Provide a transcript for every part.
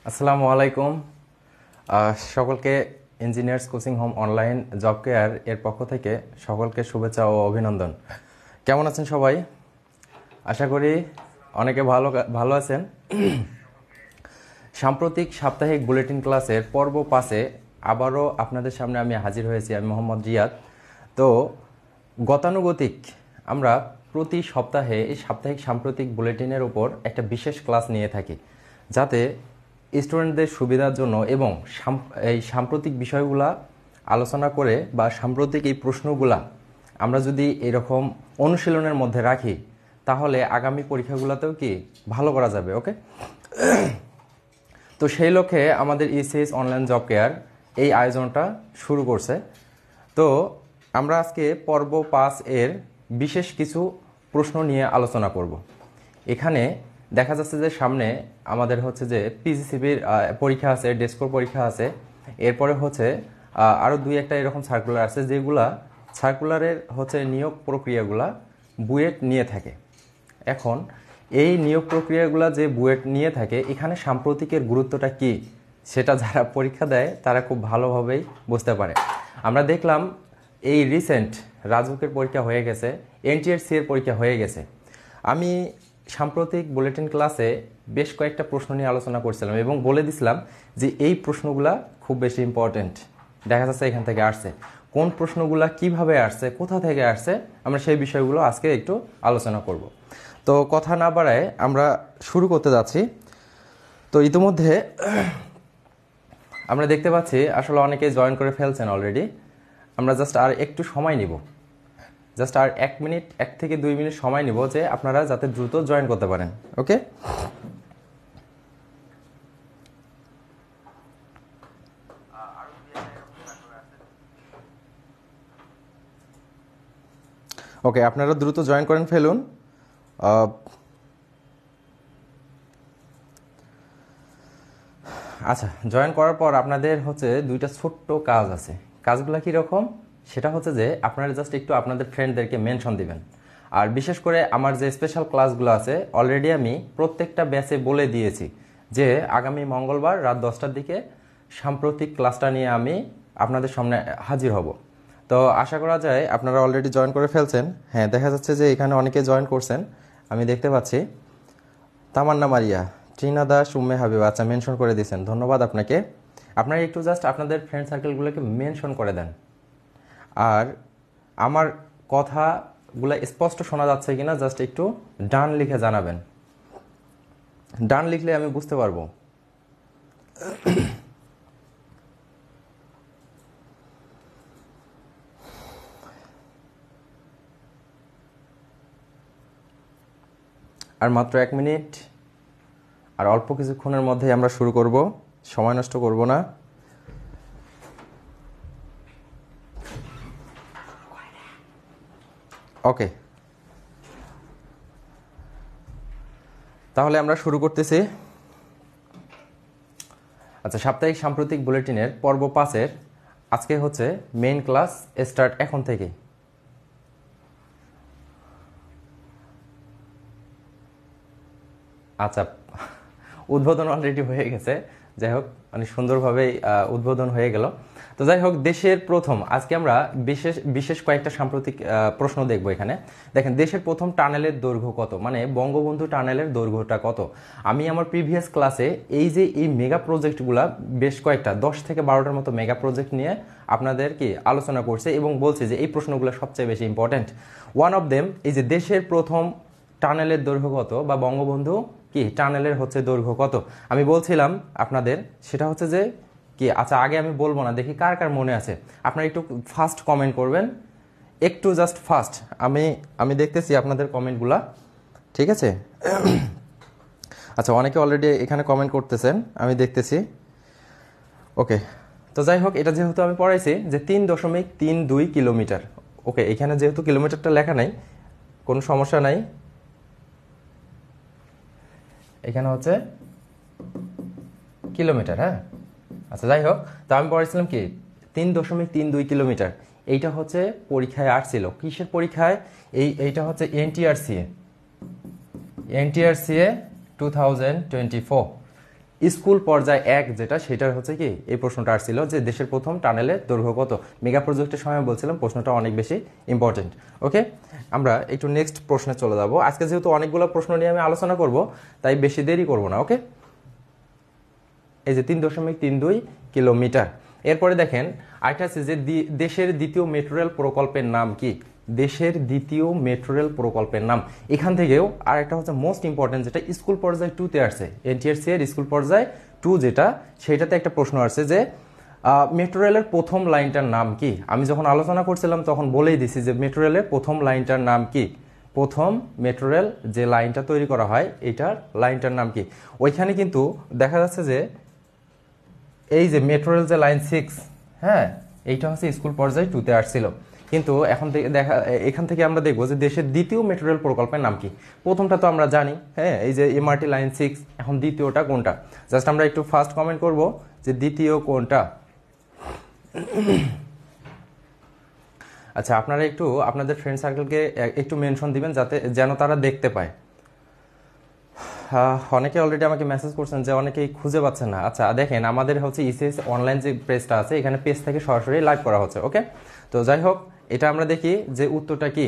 আসসালামু আলাইকুম। সকলকে engineers coaching home online job care এর পক্ষ থেকে সকলকে শুভেচ্ছা ও অভিনন্দন। কেমন আছেন সবাই? আশা করি অনেকে ভালো আছেন। সাম্প্রতিক সাপ্তাহিক বুলেটিন ক্লাসের পর্ব 5-এ আবারও আপনাদের সামনে আমি হাজির হয়েছি। আমি মোহাম্মদ রিয়াদ। তো গতানুগতিক আমরা প্রতি সপ্তাহে এই সাপ্তাহিক সাম্প্রতিক বুলেটিনের উপর একটা বিশেষ ক্লাস নিয়ে থাকি, যাতে স্টুডেন্টদের সুবিধার জন্য এবং এই সাম্প্রতিক বিষয়গুলা আলোচনা করে বা সাম্প্রতিক এই প্রশ্নগুলা আমরা যদি এরকম অনুশীলনের মধ্যে রাখি, তাহলে আগামী পরীক্ষাগুলোতেও কি ভালো করা যাবে। ওকে, তো সেই লক্ষ্যে আমাদের ইসিএস অনলাইন জব কেয়ার এই আয়োজনটা শুরু করছে। তো আমরা আজকে পর্ব 5 এর বিশেষ কিছু প্রশ্ন নিয়ে আলোচনা করব। এখানে দেখা যাচ্ছে যে সামনে আমাদের হচ্ছে যে পিজিসিবির পরীক্ষা আছে, ডেস্কোর পরীক্ষা আছে, এরপরে হচ্ছে আরও 2-1টা এরকম সার্কুলার আছে, যেগুলা সার্কুলারের হচ্ছে নিয়োগ প্রক্রিয়াগুলা বুয়েট নিয়ে থাকে। এখন এই নিয়োগ প্রক্রিয়াগুলা যে বুয়েট নিয়ে থাকে, এখানে সাম্প্রতিকের গুরুত্বটা কি সেটা যারা পরীক্ষা দেয় তারা খুব ভালোভাবেই বুঝতে পারে। আমরা দেখলাম এই রিসেন্ট রাজুকের পরীক্ষা হয়ে গেছে, এনটিআরসি এর পরীক্ষা হয়ে গেছে। আমি সাম্প্রতিক বুলেটিন ক্লাসে বেশ কয়েকটা প্রশ্ন নিয়ে আলোচনা করছিলাম এবং বলে দিছিলাম যে এই প্রশ্নগুলা খুব বেশি ইম্পর্টেন্ট। দেখা যাচ্ছে এখান থেকে আসছে, কোন প্রশ্নগুলা কিভাবে আসছে, কোথা থেকে আসছে, আমরা সেই বিষয়গুলো আজকে একটু আলোচনা করব। তো কথা না বাড়ায় আমরা শুরু করতে যাচ্ছি। তো ইতিমধ্যে আমরা দেখতে পাচ্ছি আসলে অনেকে জয়েন করে ফেলছেন অলরেডি। আমরা জাস্ট আর একটু সময় নিব, জাস্ট আর 1 থেকে 2 মিনিট সময় নিব, যে আপনারা যাতে দ্রুত জয়েন করতে পারেন। ওকে, ওকে, আপনারা দ্রুত জয়েন করেন ফেলুন। আচ্ছা, জয়েন করার পর আপনাদের হচ্ছে 2টা ছোট্ট কাজ আছে। কাজগুলো কীরকম সেটা হচ্ছে যে আপনারা জাস্ট একটু আপনাদের ফ্রেন্ডদেরকে মেনশন দিবেন। আর বিশেষ করে আমার যে স্পেশাল ক্লাসগুলো আছে, অলরেডি আমি প্রত্যেকটা ব্যাচে বলে দিয়েছি যে আগামী মঙ্গলবার রাত 10টার দিকে সাম্প্রতিক ক্লাসটা নিয়ে আমি আপনাদের সামনে হাজির হব। তো আশা করা যায় আপনারা অলরেডি জয়েন করে ফেলছেন। হ্যাঁ, দেখা যাচ্ছে যে এখানে অনেকে জয়েন করছেন, আমি দেখতে পাচ্ছি। তামান্না মারিয়া, ট্রিনা দাস, উম্মে হাবিব, আচ্ছা মেনশন করে দিয়েছেন, ধন্যবাদ আপনাকে। আপনারা একটু জাস্ট আপনাদের ফ্রেন্ড সার্কেলগুলোকে মেনশন করে দেন। আর আমার কথাগুলো স্পষ্ট শোনা যাচ্ছে কিনা জাস্ট একটু ডান লিখে জানাবেন। ডান লিখলে আমি বুঝতে পারবো। আর মাত্র 1 মিনিট, আর অল্প কিছুক্ষণের মধ্যে আমরা শুরু করব, সময় নষ্ট করব না। ওকে, তাহলে আমরা শুরু করতেছি। আচ্ছা, সাপ্তাহিক সাম্প্রতিক বুলেটিনের পর্ব 5-এর আজকে হচ্ছে মেইন ক্লাস স্টার্ট এখন থেকে। আচ্ছা, উদ্বোধন অলরেডি হয়ে গেছে। যাই হোক, অনেক সুন্দরভাবেই উদ্বোধন হয়ে গেল। তো যাই হোক, দেশের প্রথম, আজকে আমরা বিশেষ কয়েকটা সাম্প্রতিক প্রশ্ন দেখব। এখানে দেখেন, দেশের প্রথম টানেলের দৈর্ঘ্য কত, মানে বঙ্গবন্ধু টানেলের দৈর্ঘ্যটা কত। আমি আমার প্রিভিয়াস ক্লাসে এই মেগা প্রজেক্টগুলা বেশ কয়েকটা 10 থেকে 12টার মতো মেগা প্রজেক্ট নিয়ে আপনাদের কি আলোচনা করছে এবং বলছে যে এই প্রশ্নগুলো সবচেয়ে বেশি ইম্পর্টেন্ট। ওয়ান অফ দেম এই যে দেশের প্রথম টানেলের দৈর্ঘ্য কত, বা বঙ্গবন্ধু কি টানেলের হচ্ছে দৈর্ঘ্য কত আমি বলছিলাম আপনাদের, সেটা হচ্ছে যে কি। আচ্ছা, আগে আমি বলবো না, দেখি কার কার মনে আছে। আপনারা একটু ফাস্ট কমেন্ট করবেন, একটু জাস্ট ফাস্ট। আমি দেখতেছি আপনাদের কমেন্টগুলা, ঠিক আছে? আচ্ছা, অনেকে অলরেডি এখানে কমেন্ট করতেছেন, আমি দেখতেছি। ওকে, তো যাই হোক, এটা যেহেতু আমি পড়াইছি যে 3.32 কিলোমিটার। ওকে, এখানে যেহেতু কিলোমিটারটা লেখা নাই, কোনো সমস্যা নাই। এখানে হচ্ছে কিলোমিটার। হ্যাঁ, আচ্ছা, যাই হোক, তো আমি পড়েছিলাম কি 3.32 কিলোমিটার। এইটা হচ্ছে পরীক্ষায় আসছিল। কিসের পরীক্ষায়? এইটা হচ্ছে এনটিআরসি 2024। স্কুল পর্যায়ে 1 যেটা, সেটার হচ্ছে কি এই প্রশ্নটা আসছিল যে দেশের প্রথম টানেলের দৈর্ঘ্য কত। মেগা প্রজেক্টের সময় বলছিলাম প্রশ্নটা অনেক বেশি ইম্পর্টেন্ট। ওকে, আমরা একটু নেক্সট প্রশ্নে চলে যাব। আজকে যেহেতু অনেকগুলো প্রশ্ন নিয়ে আমি আলোচনা করব, তাই বেশি দেরি করব না। ওকে, এই যে 3.32 কিলোমিটার। এরপরে দেখেন আরেকটা আছে যে দেশের দ্বিতীয় মেট্রো রেল প্রকল্পের নাম কি। দেশের দ্বিতীয় মেট্রো রেল প্রকল্পের নাম। এখান থেকেও আর একটা হচ্ছে মোস্ট ইম্পর্টেন্ট, যেটা স্কুল পর্যায়ে 2-তে আসছে, এনটিআরসি এর স্কুল পর্যায়ে 2 যেটা, সেটাতে একটা প্রশ্ন আসছে যে মেট্রো রেলের প্রথম লাইনটার নাম কি। আমি যখন আলোচনা করছিলাম তখন বলেই দিছি যে মেট্রো রেলের প্রথম লাইনটার নাম কি। প্রথম মেট্রো রেল যে লাইনটা তৈরি করা হয় এটার লাইনটার নাম কি। ওইখানে কিন্তু দেখা যাচ্ছে যে এই যে মেট্রো রেল যে লাইন 6, হ্যাঁ, এইটা হচ্ছে স্কুল পর্যায়ে 2-তে আসছিল। কিন্তু এখন থেকে এখান থেকে আমরা দেখবো যে দেশের দ্বিতীয় মেট্রো রেল প্রকল্পের নাম কি। প্রথমটা তো আমরা জানি, হ্যাঁ, এই যে এমআরটি লাইন 6। এখন দ্বিতীয়টা কোনটা, জাস্ট আমরা একটু ফার্স্ট কমেন্ট করব যে দ্বিতীয় কোনটা। আচ্ছা, আপনারা একটু আপনাদের ফ্রেন্ড সার্কেলকে একটু মেনশন দিবেন যাতে যেন তারা দেখতে পায়। অনেকে অলরেডি আমাকে মেসেজ করছেন যে অনেকেই খুঁজে পাচ্ছেন না। আচ্ছা দেখেন, আমাদের হচ্ছে ইসিএস অনলাইন যে পেজটা আছে, এখানে পেজ থেকে সরাসরি লাইভ করা হচ্ছে। ওকে, তো যাই হোক, এটা আমরা দেখি যে উত্তরটা কি।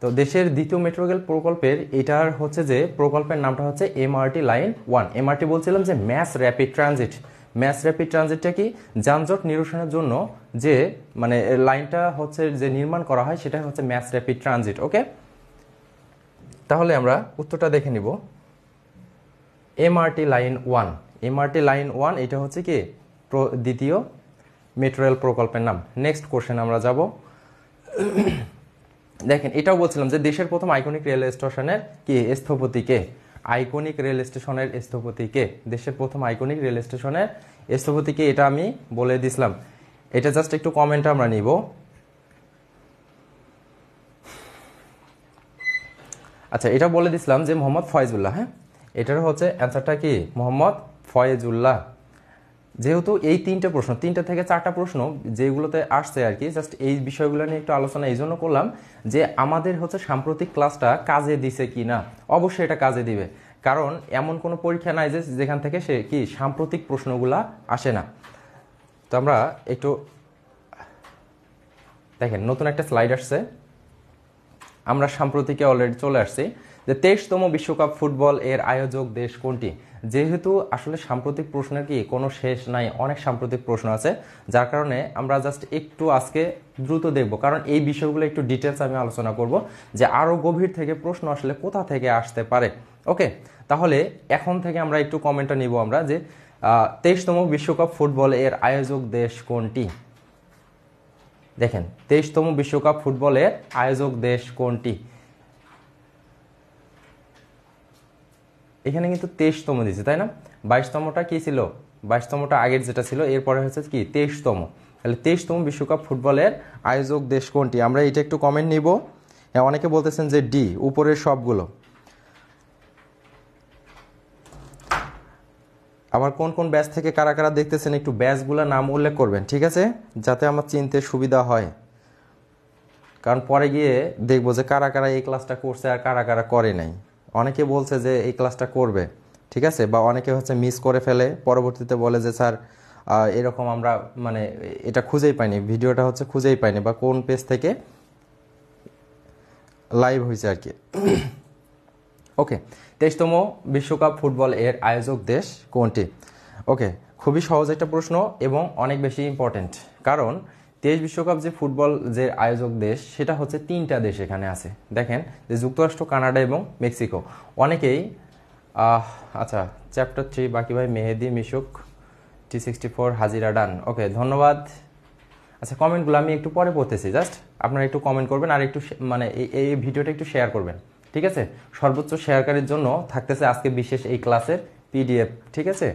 তো দেশের দ্বিতীয় মেট্রো রেল প্রকল্পের এটার হচ্ছে যে প্রকল্পের নামটা হচ্ছে এমআরটি লাইন 1। এমআরটি বলছিলাম যে mass rapid transit. Mass rapid ট্রানজিটটা কি, যানজট নিরসনের জন্য যে মানে লাইনটা হচ্ছে যে নির্মাণ করা হয় সেটা হচ্ছে ম্যাস র্যাপিড ট্রানজিট। ওকে, তাহলে আমরা উত্তরটা দেখে নিব। এমআরটি লাইন 1, এমআরটি লাইন 1 এটা হচ্ছে কি দ্বিতীয় মেট্রো রেল প্রকল্পের নাম। নেক্সট কোশ্চেন আমরা যাব। দেখেন, এটাও বলছিলাম যে দেশের প্রথম আইকনিক রেল স্টেশনের কি স্থপতি কে। আইকনিক রেল স্টেশনের স্থপতি কে, দেশের প্রথম আইকনিক রেল স্টেশনের স্থপতি কে, এটা আমি বলে দিছিলাম। এটা জাস্ট একটু কমেন্ট আমরা নিব। আচ্ছা, এটা বলে দিছিলাম যে মোহাম্মদ ফয়েজুল্লাহ। হ্যাঁ, এটার হচ্ছে অ্যান্সারটা কি মোহাম্মদ ফয়েজুল্লাহ। যেহেতু এই 3টে প্রশ্ন, 3টা থেকে 4টা প্রশ্ন যেগুলোতে আসছে আর কি, জাস্ট এই বিষয়গুলো নিয়ে একটু আলোচনা এই জন্য করলাম যে আমাদের হচ্ছে সাম্প্রতিক ক্লাসটা কাজে দিছে কি না। অবশ্যই এটা কাজে দিবে, কারণ এমন কোনো পরীক্ষা নাই যে যেখান থেকে সে কি সাম্প্রতিক প্রশ্নগুলা আসে না। তো আমরা একটু দেখেন, নতুন একটা স্লাইড আসছে, আমরা সাম্প্রতিকে অলরেডি চলে আসছি যে 23তম বিশ্বকাপ ফুটবল এর আয়োজক দেশ কোনটি। যেহেতু আসলে সাম্প্রতিক প্রশ্নের কি কোনো শেষ নাই, অনেক সাম্প্রতিক প্রশ্ন আছে, যার কারণে আমরা জাস্ট একটু আজকে দ্রুত দেখব, কারণ এই বিষয়গুলো একটু ডিটেলস আমি আলোচনা করব যে আরও গভীর থেকে প্রশ্ন আসলে কোথা থেকে আসতে পারে। ওকে, তাহলে এখন থেকে আমরা একটু কমেন্টটা নিব আমরা যে 23তম বিশ্বকাপ ফুটবল এর আয়োজক দেশ কোনটি। দেখেন, 23তম বিশ্বকাপ ফুটবলের আয়োজক দেশ কোনটি। এখানে কিন্তু 23তম দিয়েছে, তাই না? 22তমটা কি ছিল, 22তমটা আগের যেটা ছিল, এরপরে হচ্ছে কি 23তম। তাহলে 23তম বিশ্বকাপ ফুটবলের আয়োজক দেশ কোনটি, আমরা এটা একটু কমেন্ট নিব। হ্যাঁ, অনেকে বলতেছেন যে ডি, উপরের সবগুলো। আবার কোন কোন ব্যাচ থেকে কারা কারা দেখতেছেন একটু ব্যাচগুলো নাম উল্লেখ করবেন, ঠিক আছে, যাতে আমার চিনতে সুবিধা হয়। কারণ পরে গিয়ে দেখবো যে কারা কারা এই ক্লাসটা করছে আর কারা কারা করে নাই। অনেকে বলছে যে এই ক্লাসটা করবে, ঠিক আছে, বা অনেকে হচ্ছে মিস করে ফেলে, পরবর্তীতে বলে যে স্যার এরকম আমরা মানে এটা খুঁজেই পাইনি, ভিডিওটা হচ্ছে খুঁজেই পাইনি, বা কোন পেজ থেকে লাইভ হয়েছে আর কি। ওকে, 23তম বিশ্বকাপ ফুটবল এর আয়োজক দেশ কোনটি। ওকে, খুবই সহজ একটা প্রশ্ন এবং অনেক বেশি ইম্পর্টেন্ট, কারণ 23 বিশ্বকাপ যে ফুটবল যে আয়োজক দেশ সেটা হচ্ছে 3টা দেশ এখানে আছে। দেখেন যে যুক্তরাষ্ট্র, কানাডা এবং মেক্সিকো। অনেকেই আচ্ছা, চ্যাপ্টার 3 বাকি ভাই মেহেদি মিশুক T64 হাজিরা ডান। ওকে, ধন্যবাদ। আচ্ছা, কমেন্টগুলো আমি একটু পরে পড়তেছি, জাস্ট আপনারা একটু কমেন্ট করবেন আর একটু মানে এই ভিডিওটা একটু শেয়ার করবেন, ঠিক আছে। সর্বোচ্চ শেয়ারকারীর জন্য থাকতেছে আজকে বিশেষ এই ক্লাসের পিডিএফ, ঠিক আছে।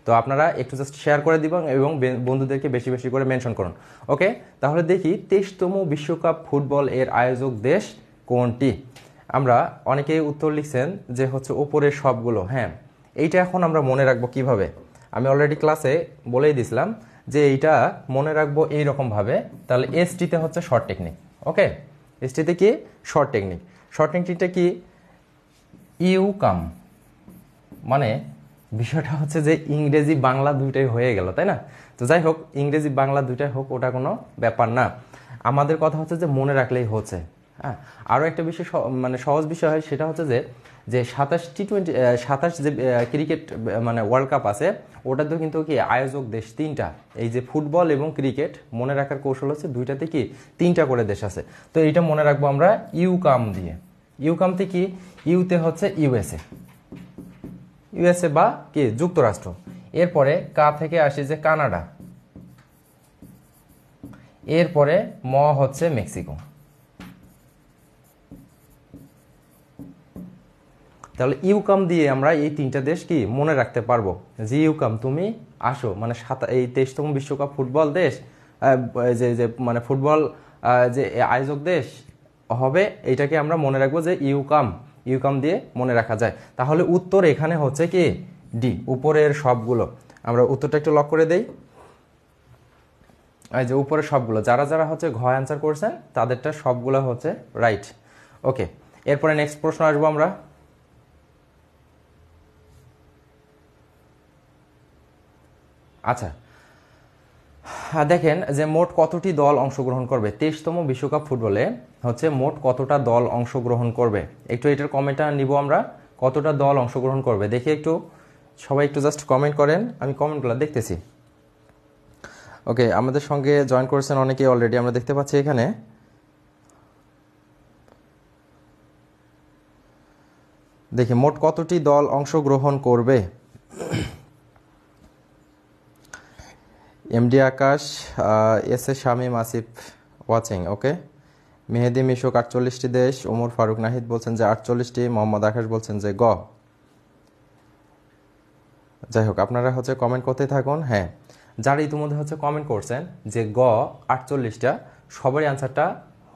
তো আপনারা একটু জাস্ট শেয়ার করে দিবেন এবং বন্ধুদেরকে বেশি বেশি করে মেনশন করুন। ওকে, তাহলে দেখি 23তম বিশ্বকাপ ফুটবল এর আয়োজক দেশ কোনটি। আমরা অনেকেই উত্তর লিখছেন যে হচ্ছে ওপরের সবগুলো। হ্যাঁ, এইটা এখন আমরা মনে রাখবো কিভাবে, আমি অলরেডি ক্লাসে বলেই দিছিলাম যে এইটা মনে রাখবো এইরকমভাবে। তাহলে এসটিতে হচ্ছে শর্ট টেকনিক। ওকে, এসটিতে কি শর্ট টেকনিক। শর্ট টেকনিকটা কি, ইউ কাম মানে বিষয়টা হচ্ছে যে ইংরেজি বাংলা দুইটাই হয়ে গেল, তাই না? তো যাই হোক, ইংরেজি বাংলা দুইটাই হোক, ওটা কোনো ব্যাপার না। আমাদের কথা হচ্ছে যে মনে রাখলেই হচ্ছে। হ্যাঁ, আরও একটা বিষয় মানে সহজ বিষয় হয়, সেটা হচ্ছে যে 27 যে ক্রিকেট মানে ওয়ার্ল্ড কাপ আছে, ওটাতেও কিন্তু কি আয়োজক দেশ তিনটা। এই যে ফুটবল এবং ক্রিকেট, মনে রাখার কৌশল হচ্ছে দুইটাতে কি তিনটা করে দেশ আছে। তো এইটা মনে রাখবো আমরা ইউকাম দিয়ে। ইউকামতে কি, ইউতে হচ্ছে ইউএসএ, ইউএসএ বা কি যুক্তরাষ্ট্র। এরপরে কা থেকে আসে যে কানাডা, এরপরে ম হচ্ছে মেক্সিকো। তাহলে ইউকাম দিয়ে আমরা এই তিনটা দেশ কি মনে রাখতে পারবো যে ইউকাম তুমি আসো, মানে এই 23তম বিশ্বকাপ ফুটবল দেশ, যে যে মানে ফুটবল যে আয়োজক দেশ হবে, এইটাকে আমরা মনে রাখবো যে ইউকাম। ইউকাম দিয়ে মনে রাখা যায়। তাহলে উত্তর এখানে হচ্ছে কি ডি, উপরের সবগুলো। আমরা উত্তরটা একটু লক করে দেই। এই যে উপরের সবগুলো, যারা যারা হচ্ছে ঘ অ্যান্সার করছেন তাদেরটা সবগুলো হচ্ছে রাইট। ওকে, এরপরে নেক্সট প্রশ্ন আসবো আমরা। আচ্ছা, দেখেন যে মোট কতটি দল অংশগ্রহণ করবে 23তম বিশ্বকাপ ফুটবলে, হচ্ছে মোট কতটা দল অংশগ্রহণ করবে। একটু এটার কমেন্টটা নিব আমরা, কতটা দল অংশগ্রহণ করবে দেখি একটু, সবাই একটু জাস্ট কমেন্ট করেন, আমি কমেন্টগুলো দেখতেছি। ওকে, আমাদের সঙ্গে জয়েন করেছেন অনেকেই অলরেডি, আমরা দেখতে পাচ্ছি এখানে। দেখি মোট কতটি দল অংশগ্রহণ করবে। MD Akash, S A Shamim Asif watching. Okay, Mehedi Mishuk 48টি দেশ, ওমর ফারুক নাহিদ বলছেন যে 48টি, মোহাম্মদ আকাশ বলছেন যে গ। যাই হোক, আপনারা হচ্ছে কমেন্ট করতে থাকুন। হ্যাঁ, যারা ইতিমধ্যে হচ্ছে কমেন্ট করছেন যে গ 48টা, সবারই অ্যান্সারটা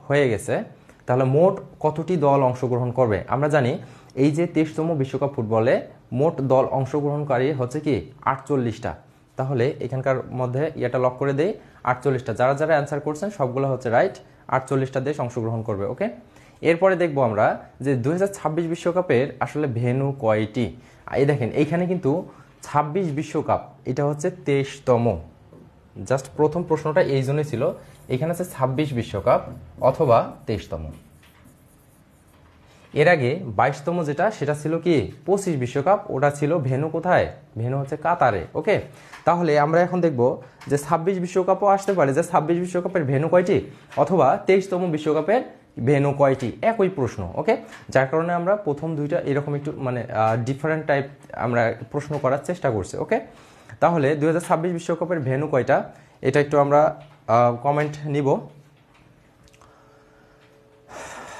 হয়ে গেছে। তাহলে মোট কতটি দল অংশগ্রহণ করবে? আমরা জানি এই যে 23তম বিশ্বকাপ ফুটবলে মোট দল অংশগ্রহণকারী হচ্ছে কি 48টা। তাহলে এখানকার মধ্যে এটা লক করে দেই 48টা। যারা যারা অ্যান্সার করছেন সবগুলো হচ্ছে রাইট, 48টা দেশ অংশগ্রহণ করবে। ওকে, এরপরে দেখবো আমরা যে 2026 বিশ্বকাপের আসলে ভেন্যু কয়টি। এই দেখেন এইখানে কিন্তু 26 বিশ্বকাপ, এটা হচ্ছে 23তম। জাস্ট প্রথম প্রশ্নটা এই জন্যই ছিল, এখানে আছে 26 বিশ্বকাপ অথবা 23তম। এর আগে 22তম যেটা, সেটা ছিল কি 25 বিশ্বকাপ, ওটা ছিল ভেন্যু কোথায়, ভেন্যু হচ্ছে কাতারে। ওকে, তাহলে আমরা এখন দেখব যে 26 বিশ্বকাপও আসতে পারে, যে 26 বিশ্বকাপের ভেন্যু কয়টি, অথবা 23তম বিশ্বকাপের ভেন্যু কয়টি, একই প্রশ্ন। ওকে, যার কারণে আমরা প্রথম দুইটা এরকম একটু মানে ডিফারেন্ট টাইপ আমরা প্রশ্ন করার চেষ্টা করছি। ওকে, তাহলে 2026 বিশ্বকাপের ভেন্যু কয়টা, এটা একটু আমরা কমেন্ট নিব।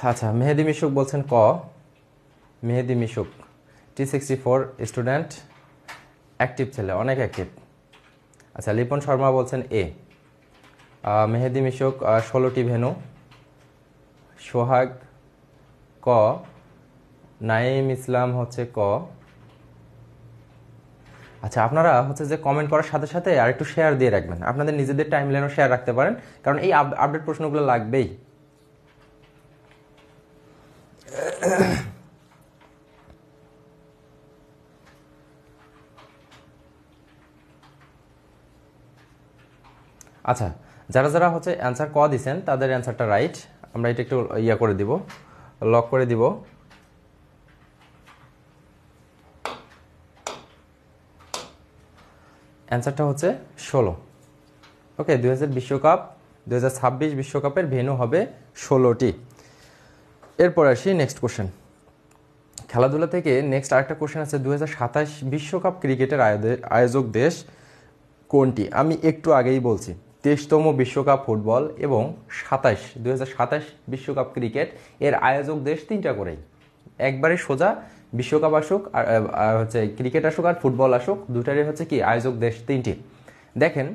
আচ্ছা, মেহেদি মিশুক বলছেন ক, মেহেদি মিশুক T64 স্টুডেন্ট, অ্যাক্টিভ ছেলে, অনেক অ্যাক্টিভ। আচ্ছা, লিপন শর্মা বলছেন এ, মেহেদি মিশুক 16টি ভেন্যু, সোহাগ ক, নাইম ইসলাম হচ্ছে ক। আচ্ছা, আপনারা হচ্ছে যে কমেন্ট করার সাথে সাথে আর একটু শেয়ার দিয়ে রাখবেন, আপনাদের নিজেদের টাইম লাইনও শেয়ার রাখতে পারেন, কারণ এই আপডেট প্রশ্নগুলো লাগবেই। আচ্ছা, যারা যারা হচ্ছে অ্যান্সার ক দিছেন তাদের অ্যান্সারটা রাইট। আমরা এটা একটু ইয়া করে দিব, লক করে দিব। অ্যান্সারটা হচ্ছে 16। ওকে, 2000 বিশ্বকাপ 2026 বিশ্বকাপের ভেন্যু হবে 16টি। এরপর আসি নেক্সট কোশ্চেন। খেলাধুলা থেকে নেক্সট আরেকটা কোশ্চেন আছে, 2027 বিশ্বকাপ ক্রিকেটের আয়োজক দেশ কোনটি? আমি একটু আগেই বলছি 23তম বিশ্বকাপ ফুটবল এবং 2027 বিশ্বকাপ ক্রিকেট, এর আয়োজক দেশ তিনটা করেই। একবারে সোজা বিশ্বকাপ আসুক আর হচ্ছে ক্রিকেট আসুক আর ফুটবল আসুক, দুটারই হচ্ছে কি আয়োজক দেশ তিনটি। দেখেন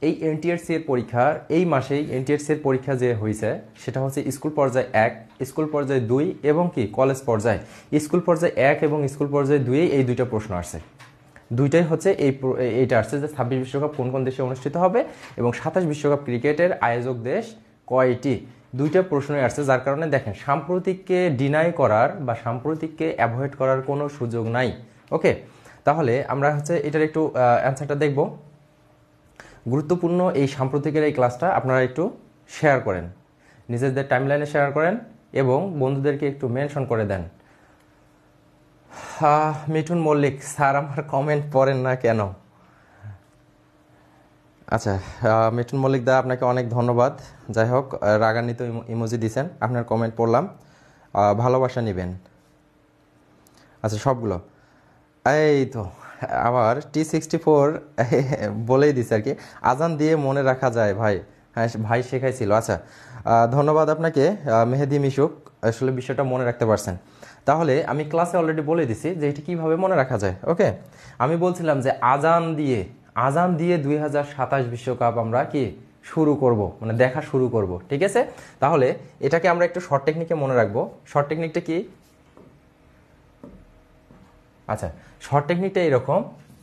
এই এনটিআরসি এর পরীক্ষার এই মাসেই এনটিআরসি এর পরীক্ষা যে হয়েছে, সেটা হচ্ছে স্কুল পর্যায়ে 1, স্কুল পর্যায়ে 2 এবং কি কলেজ পর্যায়ে। স্কুল পর্যায়ে 1 এবং স্কুল পর্যায়ে 2 এই দুইটা প্রশ্ন আসছে। দুইটাই হচ্ছে এইটা আসছে যে 26 বিশ্বকাপ কোন কোন দেশে অনুষ্ঠিত হবে এবং 27 বিশ্বকাপ ক্রিকেটের আয়োজক দেশ কয়টি, দুইটা প্রশ্নই আসছে। যার কারণে দেখেন সাম্প্রতিককে ডিনাই করার বা সাম্প্রতিককে অ্যাভয়েড করার কোনো সুযোগ নাই। ওকে, তাহলে আমরা হচ্ছে এটার একটু অ্যান্সারটা দেখব। গুরুত্বপূর্ণ এই সাম্প্রতিকের এই ক্লাসটা আপনারা একটু শেয়ার করেন, নিজেদের টাইমলাইনে শেয়ার করেন এবং বন্ধুদেরকে একটু মেনশন করে দেন। মিঠুন মল্লিক, স্যার আমার কমেন্ট পড়েন না কেন? আচ্ছা, মিঠুন মল্লিক দা, আপনাকে অনেক ধন্যবাদ। যাই হোক, রাগান্বিত ইমোজি দিছেন, আপনার কমেন্ট পড়লাম, ভালোবাসা নেবেন। আচ্ছা, সবগুলো এই তো আবার T64 বলেই দিছে আর কি, আজান দিয়ে মনে রাখা যায় ভাই। হ্যাঁ ভাই শেখাইছিল। আচ্ছা, ধন্যবাদ আপনাকে মেহেদি মিশুক, আসলে বিষয়টা মনে রাখতে পারছেন। তাহলে আমি ক্লাসে অলরেডি বলে দিছি যে এটি কীভাবে মনে রাখা যায়। ওকে, আমি বলছিলাম যে আজান দিয়ে 2027 বিশ্বকাপ আমরা কি শুরু করব, মানে দেখা শুরু করব, ঠিক আছে? তাহলে এটাকে আমরা একটু শর্ট টেকনিকে মনে রাখবো। শর্ট টেকনিকটা কি? আচ্ছা, শর্ট টেকনিকটা এরকম।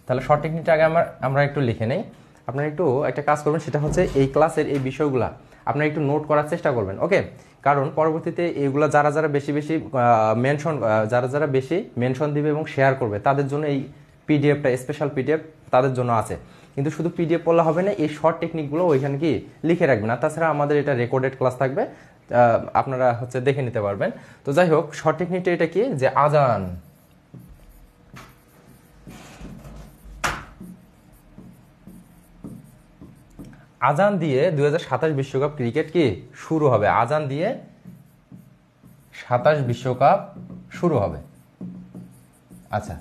তাহলে শর্ট টেকনিকটা আগে আমরা একটু লিখে নেই। আপনারা একটু একটা কাজ করবেন, সেটা হচ্ছে এই ক্লাসের এই বিষয়গুলা আপনারা একটু নোট করার চেষ্টা করবেন। ওকে, কারণ পরবর্তীতে এইগুলা যারা বেশি মেনশন দিবে এবং শেয়ার করবে তাদের জন্য এই পিডিএফটা, স্পেশাল পিডিএফ তাদের জন্য আছে। কিন্তু শুধু পিডিএফ পড়লে হবে না, এই শর্ট টেকনিকগুলো ওইখানে কি লিখে রাখবেন। আর তাছাড়া আমাদের এটা রেকর্ডেড ক্লাস থাকবে, আপনারা হচ্ছে দেখে নিতে পারবেন। তো যাই হোক, শর্ট টেকনিকটা এটা কি, যে আজান দিয়ে 2027 বিশ্বকাপ ক্রিকেট কি শুরু হবে। আজান দিয়ে 27 বিশ্বকাপ শুরু হবে। আচ্ছা,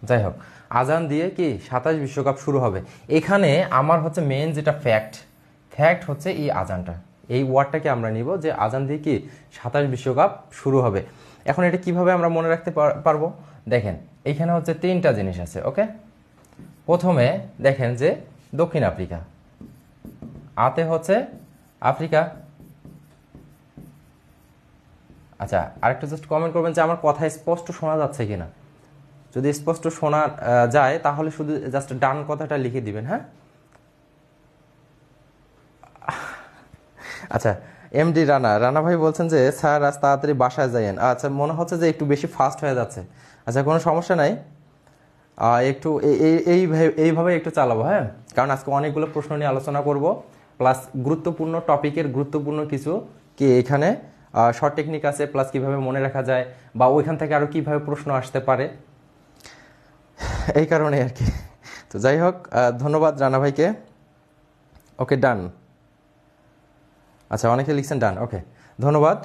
যাই হোক, আজান দিয়ে কি 27 বিশ্বকাপ শুরু হবে। এখানে আমার হচ্ছে মেন যেটা ফ্যাক্ট হচ্ছে এই আজানটা, এই ওয়ার্ডটাকে আমরা নিব যে আজান দিয়ে কি 27 বিশ্বকাপ শুরু হবে। এখন এটা কিভাবে আমরা মনে রাখতে পারবো? দেখেন, এইখানে হচ্ছে 3টা জিনিস আছে। ওকে, প্রথমে দেখেন যে দক্ষিণ আফ্রিকা, আতে হচ্ছে আফ্রিকা। আচ্ছা, আরেকটু জাস্ট কমেন্ট করবেন যে আমার কথা স্পষ্ট শোনা যাচ্ছে কিনা। যদি স্পষ্ট শোনা যায় তাহলে শুধু জাস্ট ডান কথাটা লিখে দিবেন। হ্যাঁ, আচ্ছা, এমডি রানা ভাই বলছেন যে স্যার আজ তাড়াতাড়ি বাসায় যাইয়েন। আচ্ছা, মনে হচ্ছে যে একটু বেশি ফাস্ট হয়ে যাচ্ছে। আচ্ছা, কোনো সমস্যা নাই, একটু এইভাবে একটু চালাবো। হ্যাঁ, কারণ আজকে অনেকগুলো প্রশ্ন নিয়ে আলোচনা করব, প্লাস গুরুত্বপূর্ণ টপিকের গুরুত্বপূর্ণ কিছু কি এখানে শর্ট টেকনিক আছে, প্লাস কিভাবে মনে রাখা যায় বা ওইখান থেকে আরও কিভাবে প্রশ্ন আসতে পারে, এই কারণে আর কি। তো যাই হোক, ধন্যবাদ রানা ভাইকে। ওকে, ডান। আচ্ছা, অনেকে লিখছেন ডান। ওকে, ধন্যবাদ।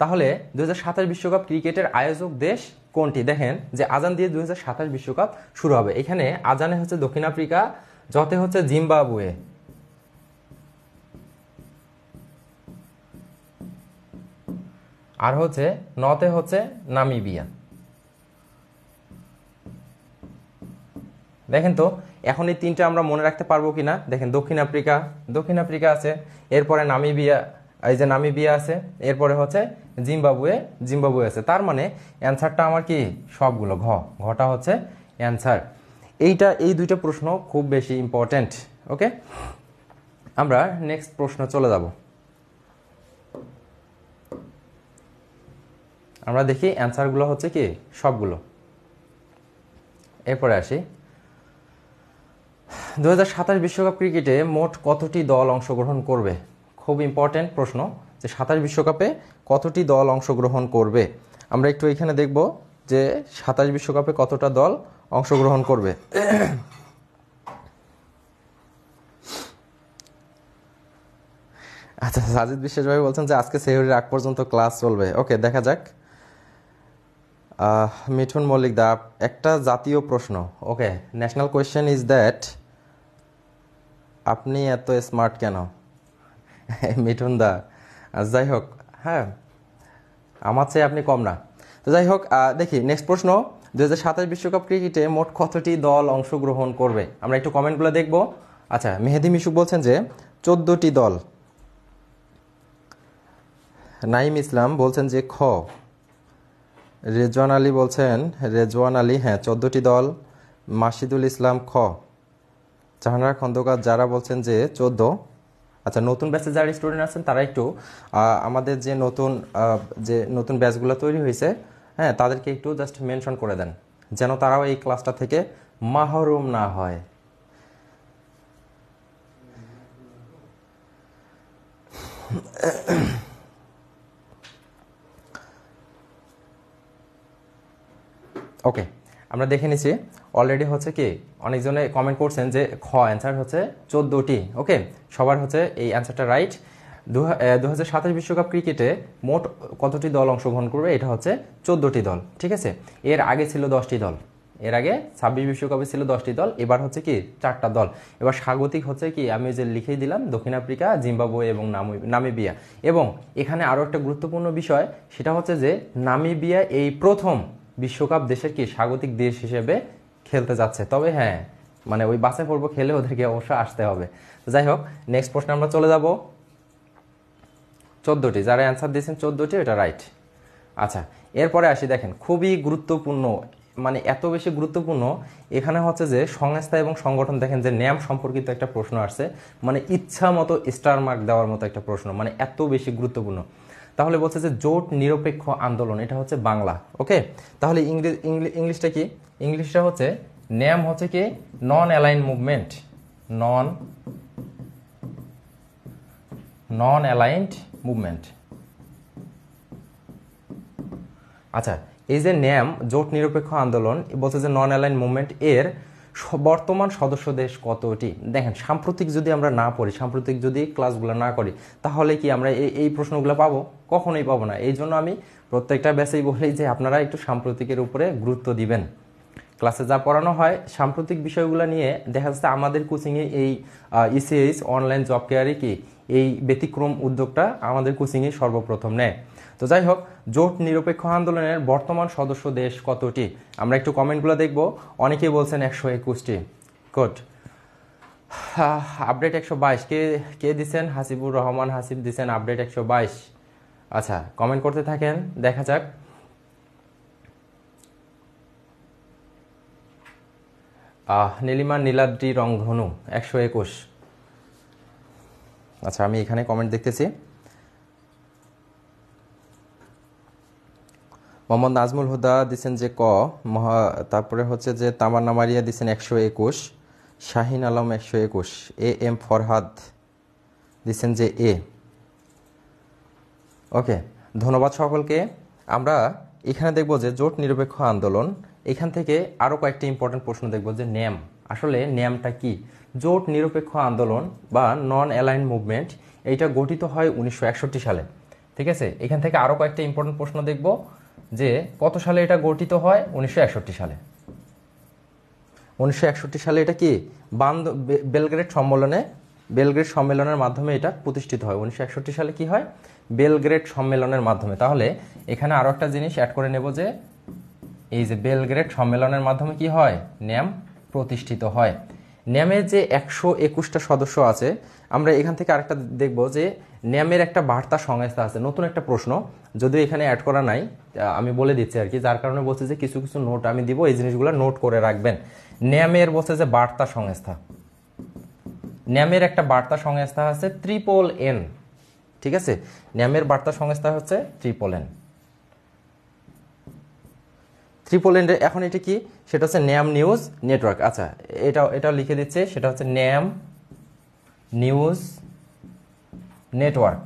তাহলে 2027 বিশ্বকাপ ক্রিকেটের আয়োজক দেশ কোনটি? দেখেন যে আজান দিয়ে 2027 বিশ্বকাপ শুরু হবে। এখানে আজানে হচ্ছে দক্ষিণ আফ্রিকা, যতে হচ্ছে জিম্বাবুয়ে, আর হচ্ছে নতে হচ্ছে নামিবিয়া। দেখেন তো এখন এই 3টা আমরা মনে রাখতে পারবো কিনা। দেখেন, দক্ষিণ আফ্রিকা আছে, এরপরে নামিবিয়া, এই যে নামিবিয়া আছে, এরপরে হচ্ছে জিম্বাবুয়ে আছে। তার মানে অ্যান্সারটা আমার কি সবগুলো ঘটা হচ্ছে অ্যান্সার। এই 2টা প্রশ্ন খুব বেশি ইম্পর্টেন্ট। ওকে, আমরা নেক্সট প্রশ্ন চলে যাব। আমরা দেখি অ্যান্সারগুলো হচ্ছে কি সবগুলো। এরপরে আসি, 2027 বিশ্বকাপ ক্রিকেটে মোট কতটি দল অংশগ্রহণ করবে? খুব ইম্পর্টেন্ট প্রশ্ন, যে 27 বিশ্বকাপে কতটি দল অংশগ্রহণ করবে। আমরা একটু এখানে দেখব যে 27 বিশ্বকাপে কতটা দল অংশগ্রহণ করবে। আচ্ছা, সাজিদ বিশ্বাস ভাই বলছেন যে আজকে সেহরির আগ পর্যন্ত ক্লাস চলবে। ওকে, দেখা যাক। মিঠুন মল্লিক দা, একটা জাতীয় প্রশ্ন। ওকে, ন্যাশনাল কোয়েশ্চেন ইজ দ্যাট, আপনি এত স্মার্ট কেন? মিঠুন দা, যাই হোক, হ্যাঁ, আমার চেয়ে আপনি কম না। তো যাই হোক, দেখি নেক্সট প্রশ্ন, 2027 বিশ্বকাপ ক্রিকেটে মোট কতটি দল অংশগ্রহণ করবে? আমরা একটু কমেন্টগুলো দেখব। আচ্ছা, মেহেদি মিশুক বলছেন যে 14টি দল। নাইম ইসলাম বলছেন যে খ। রেজওয়ান আলী, হ্যাঁ 14টি দল। মাসিদুল ইসলাম খ। জাহানারা খন্দকার যারা বলছেন যে 14। আচ্ছা, নতুন ব্যাচে যারা স্টুডেন্ট আছেন তারা একটু আমাদের যে নতুন ব্যাচগুলো তৈরি হয়েছে, হ্যাঁ, তাদেরকে একটু জাস্ট মেনশন করে দেন। যেন তারাও এই ক্লাসটা থেকে মাহরুম না হয়। ওকে, আমরা দেখে নিছি অলরেডি হচ্ছে কি অনেকজনে কমেন্ট করছেন যে খ অ্যান্সার হচ্ছে 14টি। ওকে, সবার হচ্ছে এই অ্যান্সারটা রাইট। 2027 বিশ্বকাপ ক্রিকেটে মোট কতটি দল অংশগ্রহণ করবে? এটা হচ্ছে 14টি দল। ঠিক আছে, এর আগে ছিল 10টি দল, এর আগে 26 বিশ্বকাপে ছিল 10টি দল, এবার হচ্ছে কি 4টা দল। এবার স্বাগতিক হচ্ছে কি আমি যে লিখেই দিলাম দক্ষিণ আফ্রিকা, জিম্বাবুয়ে এবং নামিবিয়া। এবং এখানে আরও একটা গুরুত্বপূর্ণ বিষয়, সেটা হচ্ছে যে নামিবিয়া এই প্রথম বিশ্বকাপ দেশের কি স্বাগতিক দেশ হিসেবে খেলতে যাচ্ছে। তবে হ্যাঁ, মানে ওই বাছাই পর্ব খেলে ওদেরকে অবশ্য আসতে হবে। যাই হোক, নেক্সট প্রশ্নে আমরা চলে যাব। 14টি, যারা অ্যান্সার দিয়েছেন 14টি, এটা রাইট। আচ্ছা, এরপরে আসি, দেখেন খুবই গুরুত্বপূর্ণ, মানে এত বেশি গুরুত্বপূর্ণ। এখানে হচ্ছে যে সংস্থা এবং সংগঠন, দেখেন যে ন্যাম সম্পর্কিত একটা প্রশ্ন আসছে, মানে ইচ্ছা মতো স্টার মার্ক দেওয়ার মতো একটা প্রশ্ন, মানে এত বেশি গুরুত্বপূর্ণ। তাহলে বলছে যে জোট নিরপেক্ষ আন্দোলন, এটা হচ্ছে বাংলা। ওকে, তাহলে ইংলিশটা কি? ইংলিশটা হচ্ছে ন্যাম হচ্ছে কি non aligned movement, non aligned movement. আচ্ছা, এই যে ন্যাম জোট নিরপেক্ষ আন্দোলন বলছে যে নন অ্যালাইন মুভমেন্ট, এর বর্তমান সদস্য দেশ কতটি? দেখেন সাম্প্রতিক যদি আমরা না পড়ি, সাম্প্রতিক যদি ক্লাসগুলো না করি, তাহলে কি আমরা এই প্রশ্নগুলো পাবো? কখনোই পাবো না। এই জন্য আমি প্রত্যেকটা ব্যাচেই বলি যে আপনারা একটু সাম্প্রতিকের উপরে গুরুত্ব দিবেন। ক্লাসে যা পড়ানো হয় সাম্প্রতিক বিষয়গুলো নিয়ে, দেখা যাচ্ছে আমাদের কোচিংয়ে এই ইসিএইচ অনলাইন জব কেয়ারে কি এই ব্যতিক্রম উদ্যোগটা আমাদের কোচিংয়ে সর্বপ্রথম নেয়। তো যাই হোক, জোট নিরপেক্ষ আন্দোলনের বর্তমান সদস্য দেশ কতটি? আমরা একটু কমেন্টগুলো দেখব। অনেকেই বলছেন 121টি। গুড। আপডেট 122 কে কে দিচ্ছেন? হাসিবুর রহমান হাসিব দিচ্ছেন আপডেট 122। আচ্ছা, কমেন্ট করতে থাকেন, দেখা যাক। নীলিমা নীলাদ্রি রংধনু 121। আচ্ছা, আমি এখানে কমেন্ট দেখতেছি। মোহাম্মদ নাজমুল হুদা দিচ্ছেন যে ক, তারপরে হচ্ছে যে তামান্না মারিয়া দিচ্ছেন 121, শাহিন আলম 121, এ এম ফরহাদ দিচ্ছেন যে এ। ওকে, ধন্যবাদ সকলকে। আমরা এখানে দেখব যে জোট নিরপেক্ষ আন্দোলন, এখান থেকে আরও কয়েকটি ইম্পর্টেন্ট প্রশ্ন দেখব যে ন্যাম, আসলে ন্যামটা কি? জোট নিরপেক্ষ আন্দোলন বা নন অ্যালাইন মুভমেন্ট, এইটা গঠিত হয় 1961 সালে। ঠিক আছে, এখান থেকে আরও কয়েকটা ইম্পর্টেন্ট প্রশ্ন দেখব যে কত সালে এটা গঠিত হয়? 1961 সালে। 1961 সালে এটা কি বেলগ্রেড সম্মেলনের মাধ্যমে এটা প্রতিষ্ঠিত হয়। 1961 সালে কি হয়? বেলগ্রেড সম্মেলনের মাধ্যমে। তাহলে এখানে আরো একটা জিনিস অ্যাড করে নেব যে এই যে বেলগ্রেড সম্মেলনের মাধ্যমে কি হয়? ন্যাম প্রতিষ্ঠিত হয়। ন্যামের যে 121টা সদস্য আছে, আমরা এখান থেকে আরেকটা দেখব যে ন্যামের একটা বার্তা সংস্থা আছে। নতুন একটা প্রশ্ন, যদিও এখানে অ্যাড করা নাই, আমি বলে দিচ্ছি আর কি, যার কারণে বলছে যে কিছু কিছু নোট আমি দিব, এই জিনিসগুলো নোট করে রাখবেন। ন্যামের বলছে যে বার্তা সংস্থা, ন্যামের একটা বার্তা সংস্থা আছে NNN। ঠিক আছে, ন্যামের বার্তা সংস্থা হচ্ছে NNN। এখন এটা কি? সেটা হচ্ছে ন্যাম নিউজ নেটওয়ার্ক। আচ্ছা, এটা লিখে দিচ্ছে, সেটা হচ্ছে ন্যাম নিউজ নেটওয়ার্ক।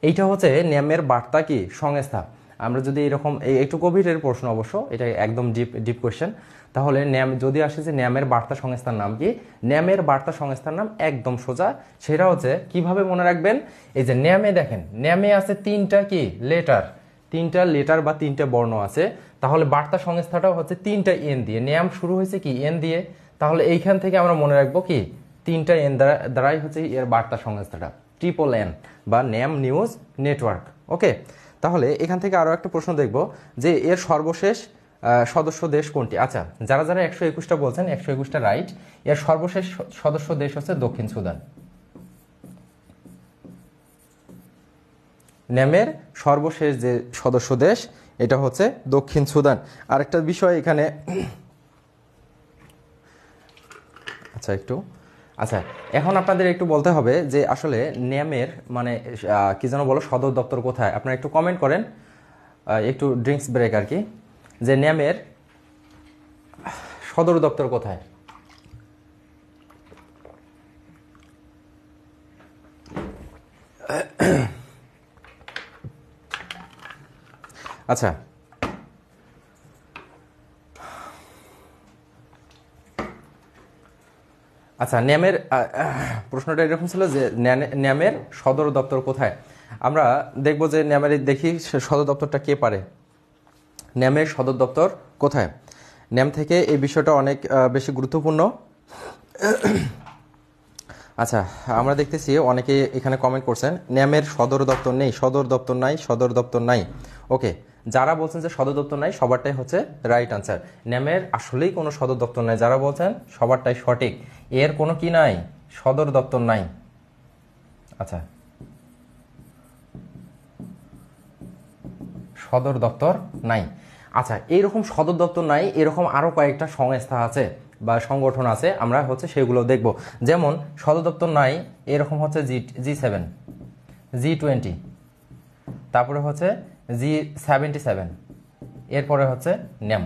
এইটা হচ্ছে ন্যামের বার্তা কি সংস্থা। আমরা যদি এরকম একটু কোভিডের প্রশ্ন, অবশ্য এটা একদম ডিপ কোয়েশ্চেন, তাহলে ন্যাম যদি আসে যে ন্যামের বার্তা সংস্থার নাম কি? ন্যামের বার্তা সংস্থার নাম একদম সোজা, সেটা হচ্ছে কিভাবে মনে রাখবেন? এই যে ন্যামে দেখেন, ন্যামে আছে তিনটা লেটার বা তিনটা বর্ণ আছে, তাহলে বার্তা সংস্থাটাও হচ্ছে তিনটা এন দিয়ে। ন্যাম শুরু হয়েছে কি এন দিয়ে, তাহলে এইখান থেকে আমরা মনে রাখবো কি তিনটা এন দ্বারাই হচ্ছে এর বার্তা সংস্থাটা NNN বা ন্যাম নিউজ নেটওয়ার্ক। ওকে, তাহলে এখান থেকে আরো একটা প্রশ্ন দেখব যে এর সর্বশেষ সদস্য দেশ কোনটি? আচ্ছা, যারা 121টা বলছেন, 121টা রাইট। এর সর্বশেষ সদস্য দেশ হচ্ছে দক্ষিণ সুদান। ন্যামের সর্বশেষ যে সদস্য দেশ, এটা হচ্ছে দক্ষিণ সুদান। আরেকটা বিষয় এখানে, আচ্ছা এখন আপনাদের একটু বলতে হবে যে আসলে ন্যামের মানে কি যেন বলো, সদর দপ্তর কোথায়? আপনারা একটু কমেন্ট করেন। একটু ড্রিঙ্কস ব্রেক আর কি, যে ন্যামের সদর দপ্তর কোথায়? আচ্ছা, আচ্ছা ন্যামের প্রশ্নটা এরকম ছিল যে ন্যামের সদর দপ্তর কোথায়। আমরা দেখব যে ন্যামের দেখি সদর দপ্তরটা কে পারে। ন্যামের সদর দপ্তর কোথায়? ন্যাম থেকে এই বিষয়টা অনেক বেশি গুরুত্বপূর্ণ। আচ্ছা, আমরা দেখতেছি অনেকে এখানে কমেন্ট করছেন ন্যামের সদর দপ্তর নেই, সদর দপ্তর নাই, সদর দপ্তর নাই। ওকে, যারা বলছেন যে সদর দপ্তর নাই সবারটাই হচ্ছে রাইট আনসার। ন্যামের আসলেই কোনো সদর দপ্তর নাই, যারা বলছেন সবারটাই সঠিক। এর কোনো কি নাই? সদর দপ্তর নাই। আচ্ছা, সদর দপ্তর নাই। আচ্ছা, এইরকম সদর দপ্তর নাই এরকম আরও কয়েকটা সংস্থা আছে বা সংগঠন আছে, আমরা হচ্ছে সেগুলো দেখব। যেমন সদর দপ্তর নাই এরকম হচ্ছে G7, G20, তারপরে হচ্ছে G77, এরপরে হচ্ছে ন্যাম।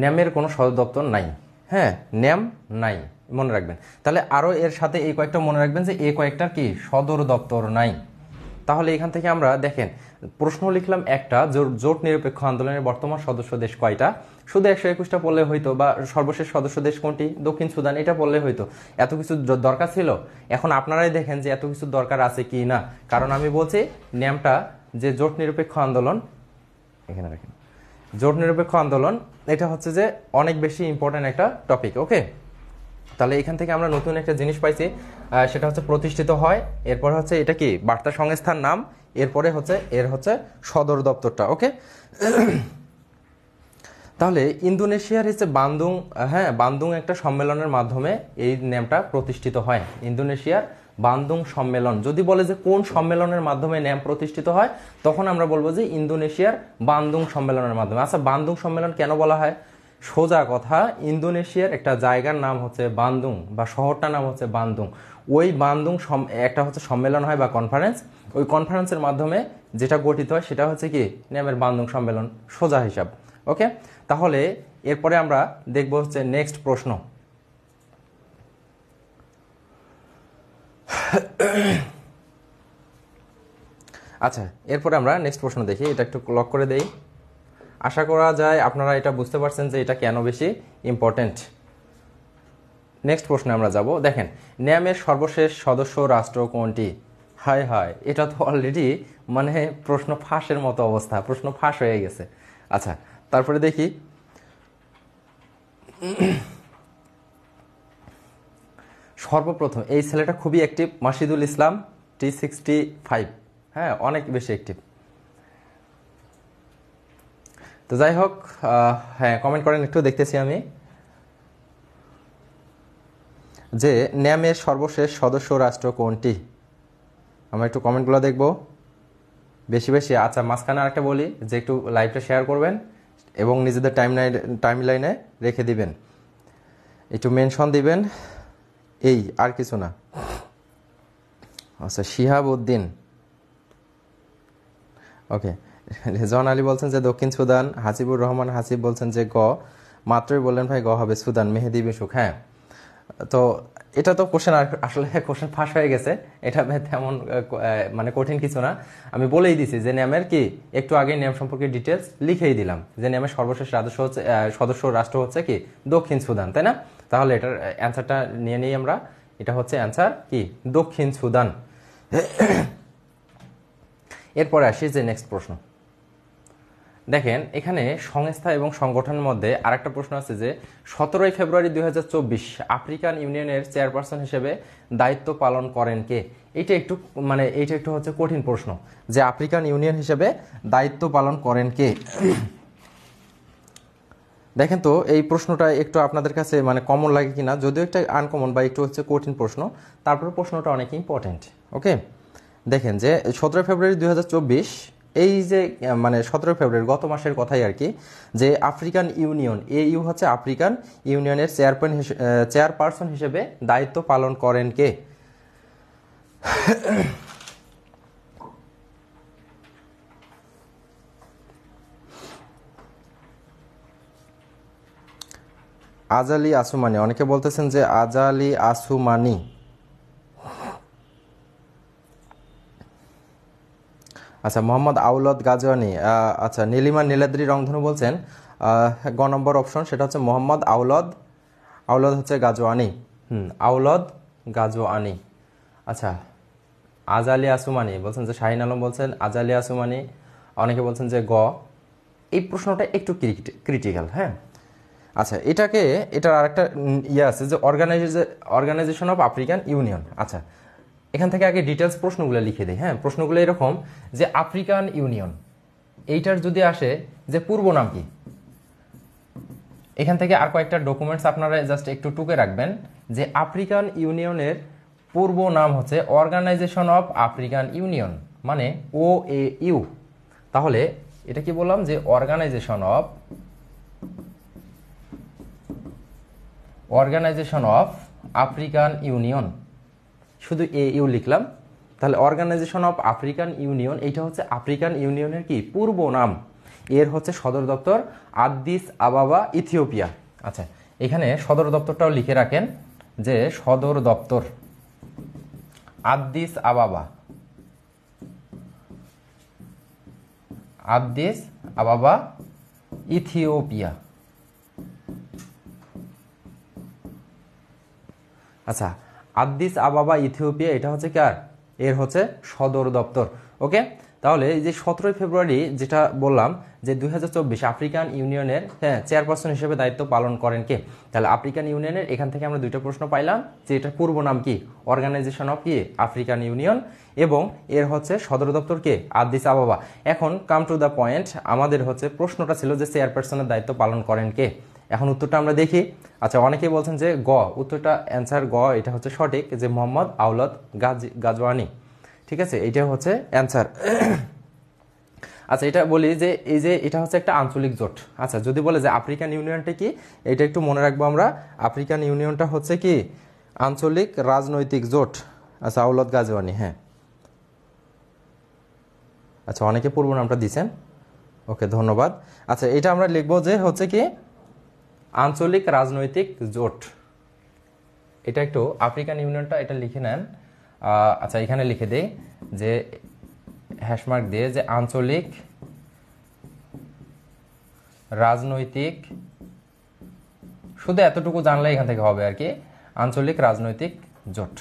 ন্যামের কোনো সদর দপ্তর নাই। হ্যাঁ, ন্যাম নাই, মনে রাখবেন। তাহলে আরও এর সাথে এই কয়েকটা মনে রাখবেন যে এই কয়েকটার কি সদর দপ্তর নাই। তাহলে এখান থেকে আমরা দেখেন প্রশ্ন লিখলাম একটা, জোট নিরপেক্ষ আন্দোলনের বর্তমান সদস্য দেশ কয়টা? শুধু 121টা পড়লে হইতো, বা সর্বশেষ সদস্য দেশ কোনটি? দক্ষিণ সুদান, এটা বললে হইতো। এত কিছু দরকার ছিল? এখন আপনারাই দেখেন যে এত কিছু দরকার আছে কি না। কারণ আমি বলছি ন্যামটা যে জোট নিরপেক্ষ আন্দোলন, এখানে রাখেন, জোট নিরপেক্ষ আন্দোলন এটা হচ্ছে যে অনেক বেশি ইম্পর্টেন্ট একটা টপিক। ওকে, তাহলে এখান থেকে আমরা নতুন একটা জিনিস পাইছি, সেটা হচ্ছে প্রতিষ্ঠিত হয়, এরপরে হচ্ছে এটা কি বার্তা সংস্থার নাম, এরপরে হচ্ছে এর হচ্ছে সদর দপ্তরটা। ওকে, তাহলে ইন্দোনেশিয়ার হচ্ছে বান্দুং, হ্যাঁ বান্দুং একটা সম্মেলনের মাধ্যমে এই ন্যামটা প্রতিষ্ঠিত হয়। ইন্দোনেশিয়ার বান্দুং সম্মেলন। যদি বলে যে কোন সম্মেলনের মাধ্যমে ন্যাম প্রতিষ্ঠিত হয়, তখন আমরা বলবো যে ইন্দোনেশিয়ার বান্দুং সম্মেলনের মাধ্যমে। আচ্ছা, বান্দুং সম্মেলন কেন বলা হয়? সোজা কথা, ইন্দোনেশিয়ার একটা জায়গার নাম হচ্ছে বান্দুং, বা শহরটার নাম হচ্ছে বান্দুং। ওই বান্দুং একটা হচ্ছে সম্মেলন হয় বা কনফারেন্স, ওই কনফারেন্সের মাধ্যমে যেটা গঠিত হয় সেটা হচ্ছে কি ন্যামের বান্দুং সম্মেলন, সোজা হিসাব। ওকে, তাহলে এরপরে আমরা দেখব হচ্ছে নেক্সট প্রশ্ন। আচ্ছা, এরপরে আমরা নেক্সট প্রশ্ন দেখি, এটা একটু লক করে দেই। আশা করা যায় আপনারা এটা বুঝতে পারছেন যে এটা কেন বেশি ইম্পর্টেন্ট। নেক্সট প্রশ্নে আমরা যাব। দেখেন, ন্যামের সর্বশেষ সদস্য রাষ্ট্র কোনটি? হায় হায়, এটা তো অলরেডি মানে প্রশ্ন ফাঁসের মতো অবস্থা, প্রশ্ন ফাঁস হয়ে গেছে। আচ্ছা, তারপরে দেখি সর্বপ্রথম এই ছেলেটা খুবই অ্যাক্টিভ, মাসিদুল ইসলাম, T65, হ্যাঁ অনেক বেশি অ্যাক্টিভ। তো যাই হোক, হ্যাঁ কমেন্ট করেন একটু, দেখতেছি আমি যে ন্যামের সর্বশেষ সদস্য রাষ্ট্র কোনটি। আমরা একটু কমেন্টগুলো দেখব বেশি বেশি। আচ্ছা, মাঝখানে আরেকটা বলি যে একটু লাইভটা শেয়ার করবেন এবং নিজেদের টাইম লাইনে রেখে দিবেন, একটু মেনশন দিবেন, এই আর কিছু না। আচ্ছা, শিহাব উদ্দিন, ওকে। রেজন আলী বলছেন যে দক্ষিণ সুদান। হাসিবুর রহমান হাসিব বলছেন যে গ, মাত্রই বললেন ভাই গ হবে সুদান। মেহেদি বিশুক, হ্যাঁ। তো এটা তো কোশ্চেন, আসলে কোশ্চেন ফাঁস হয়ে গেছে, এটা তেমন মানে কঠিন কিছু না। আমি বলেই দিছি যে ন্যামের কি একটু আগে ন্যাম সম্পর্কে ডিটেলস লিখেই দিলাম, যে ন্যামের সর্বশেষ সদস্য রাষ্ট্র হচ্ছে কি দক্ষিণ সুদান, তাই না? তাহলে এটার অ্যান্সারটা নিয়ে নিই আমরা, এটা হচ্ছে অ্যান্সার কি দক্ষিণ সুদান। এরপরে আসি যে নেক্সট প্রশ্ন। দেখেন, এখানে সংস্থা এবং সংগঠনের মধ্যে আরেকটা প্রশ্ন আছে যে 17 ফেব্রুয়ারি 2024 আফ্রিকান ইউনিয়নের চেয়ারপারসন হিসেবে দায়িত্ব পালন করেন কে? এইটা একটু হচ্ছে কঠিন প্রশ্ন, যে আফ্রিকান ইউনিয়ন হিসেবে দায়িত্ব পালন করেন কে। দেখেন তো এই প্রশ্নটা একটু আপনাদের কাছে মানে কমন লাগে কিনা, যদিও একটা আনকমন বা একটু হচ্ছে কঠিন প্রশ্ন, তারপর প্রশ্নটা অনেক ইম্পর্টেন্ট। ওকে, দেখেন যে 17 ফেব্রুয়ারি 2024, এই যে মানে 17 ফেব্রুয়ারি গত মাসের কথাই আর কি, যে আফ্রিকান ইউনিয়ন, EU হচ্ছে আফ্রিকান ইউনিয়নের চেয়ারপারসন হিসেবে দায়িত্ব পালন করেন কে? আজালি আসুমানি, অনেকে বলতেছেন যে আজালি আসুমানি। আচ্ছা, মোহাম্মদ আউলদ গাজওয়ানি। আচ্ছা, নীলিমা নীলাদ্রি রংধনু বলছেন গ নম্বর অপশন, সেটা হচ্ছে মোহাম্মদ আউলদ। আউলদ হচ্ছে গাজওয়ানি। আউলদ গাজওয়ানি। আচ্ছা, আজালি আসুমানি বলছেন যে শাহিন আলম বলছেন আজালি আসুমানি, অনেকে বলছেন যে গ। এই প্রশ্নটা একটু ক্রিটিক্যাল, হ্যাঁ। আচ্ছা, এটার আরেকটা ইয়ে আছে যে অর্গানাইজেশন অফ আফ্রিকান ইউনিয়ন। আচ্ছা, এখান থেকে আগে ডিটেলস প্রশ্নগুলো লিখে দিই, হ্যাঁ। প্রশ্নগুলো এরকম যে আফ্রিকান ইউনিয়ন এইটার যদি আসে যে পূর্ব নাম কি, এখান থেকে আর কয়েকটা ডকুমেন্টস আপনারা জাস্ট একটু টুকে রাখবেন যে আফ্রিকান ইউনিয়নের পূর্ব নাম হচ্ছে অর্গানাইজেশন অফ আফ্রিকান ইউনিয়ন, মানে OAU। তাহলে এটা কি বললাম যে অর্গানাইজেশন অফ আফ্রিকান ইউনিয়ন, শুধু AU লিখলাম। তাহলে অর্গানাইজেশন অফ আফ্রিকান ইউনিয়ন এইটা হচ্ছে আফ্রিকান ইউনিয়নের কি পূর্ব নাম। এর হচ্ছে সদর দপ্তর আদ্দিস আবাবা, ইথিওপিয়া। আচ্ছা, এখানে সদর দপ্তরটাও লিখে রাখেন যে সদর দপ্তর আদ্দিস আবাবা, আদ্দিস আবাবা, ইথিওপিয়া। আচ্ছা, আদ্দিস আবাবা, ইথিওপিয়া, এটা হচ্ছে কার? এর হচ্ছে সদর দপ্তর। ওকে, তাহলে এই যে 17 ফেব্রুয়ারি যেটা বললাম যে 2024 আফ্রিকান ইউনিয়নের চেয়ারপারসন হিসেবে দায়িত্ব পালন করেন কে? তাহলে আফ্রিকান ইউনিয়নের এখান থেকে আমরা দুইটা প্রশ্ন পাইলাম যে এটার পূর্ব নাম কি? অর্গানাইজেশন অফ কি আফ্রিকান ইউনিয়ন, এবং এর হচ্ছে সদর দপ্তর কে আদ্দিস আবাবা। এখন কাম টু দ্য পয়েন্ট, আমাদের হচ্ছে প্রশ্নটা ছিল যে চেয়ারপারসনের দায়িত্ব পালন করেন কে? এখন উত্তরটা আমরা দেখি। আচ্ছা, অনেকেই বলছেন যে গ, উত্তরটা অ্যান্সার গ, এটা হচ্ছে সঠিক, যে মোহাম্মদ আউলদ গাজওয়ানি। ঠিক আছে, এটা হচ্ছে অ্যান্সার। আচ্ছা, এটা বলি যে এই যে এটা হচ্ছে একটা আঞ্চলিক জোট। আচ্ছা, যদি বলে যে আফ্রিকান ইউনিয়নটা কি, এটা একটু মনে রাখবো আমরা। আফ্রিকান ইউনিয়নটা হচ্ছে কি আঞ্চলিক রাজনৈতিক জোট। আচ্ছা, আউলদ গাজওয়ানি, হ্যাঁ। আচ্ছা, অনেকে পূর্ব নামটা দিয়েছেন, ওকে, ধন্যবাদ। আচ্ছা, এটা আমরা লিখবো যে হচ্ছে কি আঞ্চলিক রাজনৈতিক জোট। এটা একটু আফ্রিকান ইউনিয়নটা এটা লিখে নেন। আচ্ছা, এখানে লিখে দেই যে হ্যাশমার্ক দিয়ে যে আঞ্চলিক রাজনৈতিক, শুধু এতটুকু জানলে এখান থেকে হবে আর কি, আঞ্চলিক রাজনৈতিক জোট।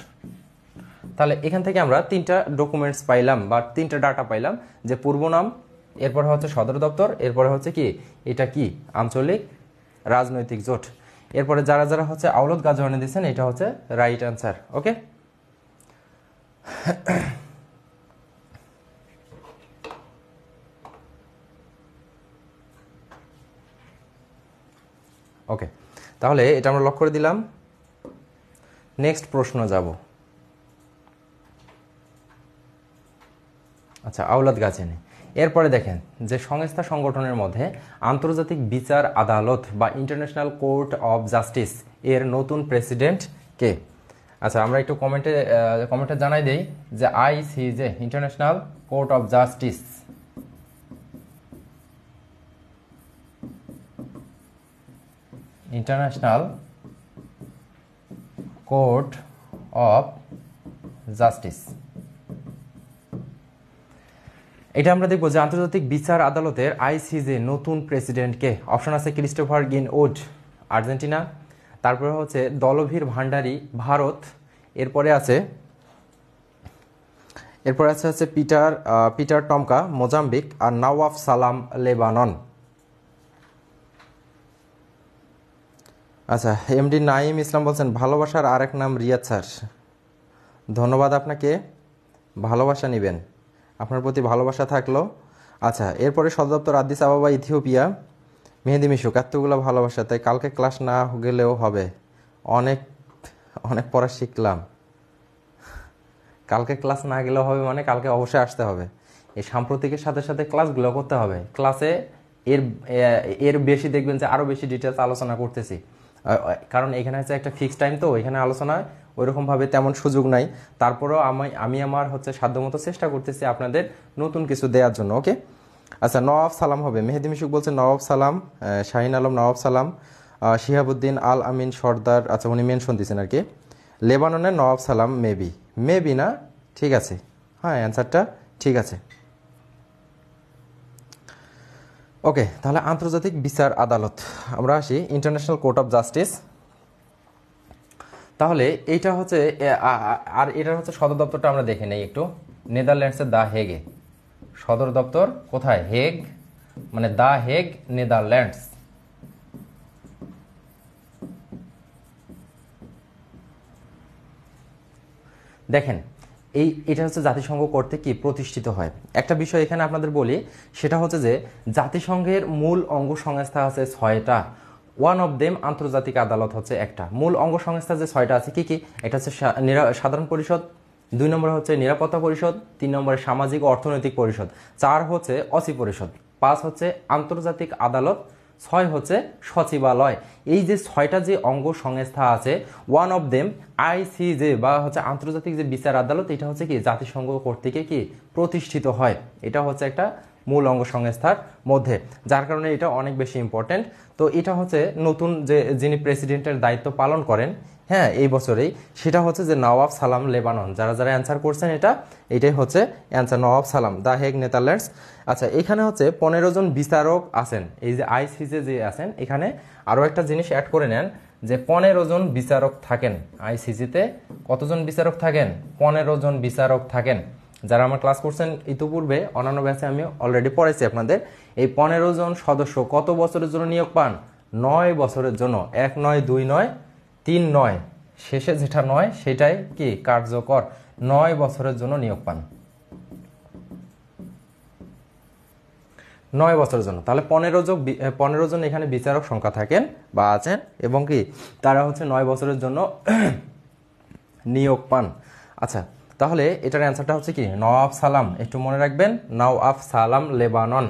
তাহলে এখান থেকে আমরা তিনটা ডকুমেন্টস পাইলাম বা তিনটা ডাটা পাইলাম, যে পূর্ব নাম, এরপরে হচ্ছে সদর দপ্তর, এরপরে হচ্ছে কি এটা কি আঞ্চলিক রাজনৈতিক জোট। এরপরে যারা যারা হচ্ছে আউলদ গাজওয়ানি দিয়েছেন এটা হচ্ছে রাইট অ্যান্সার। ওকে, ওকে, তাহলে এটা আমরা লক করে দিলাম। নেক্সট প্রশ্ন যাব। আচ্ছা, আউলদ গাজওয়ানি। এরপরে দেখেন যে সংস্থা সংগঠনের মধ্যে আন্তর্জাতিক বিচার আদালত বা ইন্টারন্যাশনাল কোর্ট অফ জাস্টিস এর নতুন প্রেসিডেন্ট কে? আচ্ছা, আমরা একটু কমেন্টে জানাই দেই যে ICJ, international court of justice. International court of justice, এটা আমরা দেখবো যে আন্তর্জাতিক বিচার আদালতের ICJ নতুন প্রেসিডেন্টকে। অপশন আছে ক্রিস্টোফার গ্রিনউড, আর্জেন্টিনা, তারপরে হচ্ছে দলভীর ভান্ডারী, ভারত, এরপরে আছে হচ্ছে পিটার টমকা, মোজাম্বিক, আর নওয়াফ সালাম, লেবানন। আচ্ছা, MD নাইম ইসলাম বলছেন ভালোবাসার আরেক নাম রিয়াদ স্যার। ধন্যবাদ আপনাকে, ভালোবাসা নেবেন, আপনার প্রতি ভালোবাসা থাকলো। আচ্ছা, এরপরে সদর দপ্তর আদ্দিস আবাবা, ইথিওপিয়া। মেহেদি মিশুক, এতগুলো ভালোবাসা, তাই কালকে ক্লাস না গেলেও হবে, অনেক অনেক পড়া শিখলাম। কালকে ক্লাস না গেলেও হবে মানে কালকে অবশ্যই আসতে হবে, এই সাম্প্রতিকের সাথে সাথে ক্লাসগুলো করতে হবে। ক্লাসে এর বেশি দেখবেন যে আরও বেশি ডিটেলস আলোচনা করতেছি, কারণ এখানে হচ্ছে একটা ফিক্সড টাইম, তো এখানে আলোচনায় ওইরকমভাবে তেমন সুযোগ নাই। তারপরেও আমি আমার হচ্ছে সাধ্যমতো চেষ্টা করতেছি আপনাদের নতুন কিছু দেওয়ার জন্য। ওকে, আচ্ছা, নওয়াব সালাম হবে। মেহেদি মিশুক বলছে নওয়াব সালাম, শাহিন আলম নওয়াব সালাম, শিহাবুদ্দিন আল আমিন সর্দার, আচ্ছা উনি মেনশন দিয়েছেন আর কি। লেবাননের নওয়াব সালাম, মেবি, মেবি না, ঠিক আছে, হ্যাঁ অ্যান্সারটা ঠিক আছে। ওকে, তাহলে আন্তর্জাতিক বিচার আদালত, আমরা আসি ইন্টারন্যাশনাল কোর্ট অফ জাস্টিস। তাহলে এইটা হচ্ছে আর এটার হচ্ছে সদর দপ্তরটা আমরা দেখে নেই একটু। নেদারল্যান্ডসের দা হেগে, সদর দপ্তর কোথায়? হেগ, মানে দা হেগ, নেদারল্যান্ডস। দেখেন এটা হচ্ছে জাতিসংঘ কর্তৃক কি প্রতিষ্ঠিত হয়। একটা বিষয় এখানে আপনাদের বলি, সেটা হচ্ছে যে জাতিসংঘের মূল অঙ্গ সংস্থা আছে 6টা, ওয়ান অফ দেম আন্তর্জাতিক আদালত হচ্ছে একটা। মূল অঙ্গ সংস্থা যে 6টা আছে কি কি? এটা হচ্ছে সাধারণ পরিষদ, 2 নম্বরে হচ্ছে নিরাপত্তা পরিষদ, 3 নম্বরে সামাজিক ও অর্থনৈতিক পরিষদ, 4 হচ্ছে অসি পরিষদ, 5 হচ্ছে আন্তর্জাতিক আদালত, 6 হচ্ছে সচিবালয়। এই যে 6টা যে অঙ্গ সংস্থা আছে, ওয়ান অফ দেম আইসিজে বা হচ্ছে আন্তর্জাতিক যে বিচার আদালত, এটা হচ্ছে কি জাতিসংঘ কর্তৃক কি প্রতিষ্ঠিত হয়। এটা হচ্ছে একটা মূল অঙ্গ সংস্থার মধ্যে, যার কারণে এটা অনেক বেশি ইম্পর্টেন্ট। তো এটা হচ্ছে নতুন যে যিনি প্রেসিডেন্টের দায়িত্ব পালন করেন, হ্যাঁ এই বছরেই, সেটা হচ্ছে যে নওয়াব সালাম লেবানন। যারা যারা অ্যান্সার করছেন এটাই হচ্ছে অ্যান্সার, নওয়াব সালাম, দা হেগ, নেদারল্যান্ডস। আচ্ছা, এখানে হচ্ছে 15 জন বিচারক আছেন, এই যে আইসিজে যে আছেন। এখানে আরও একটা জিনিস অ্যাড করে নেন যে 15 জন বিচারক থাকেন আইসিজিতে। কতজন বিচারক থাকেন? 15 জন বিচারক থাকেন। যারা আমার ক্লাস করছেন ইতিপূর্বে অন্যান্য ব্যাচে আমি অলরেডি পড়াইছি আপনাদের। এই 15 জন সদস্য কত বছরের জন্য নিয়োগ পান? 9 বছরের জন্য। 1 নয়, 2 নয়, 3 নয়, শেষে যেটা 9 সেটাই কি কার্যকর। 9 বছরের জন্য নিয়োগ পান, 9 বছরের জন্য। তাহলে 15 জন এখানে বিচারক সংখ্যা থাকেন বা আছেন, এবং কি তারা হচ্ছে 9 বছরের জন্য নিয়োগ পান। আচ্ছা, তাহলে এটার অ্যান্সারটা হচ্ছে কি নওয়াব সালাম। একটু মনে রাখবেন, নওয়াব সালাম লেবানন,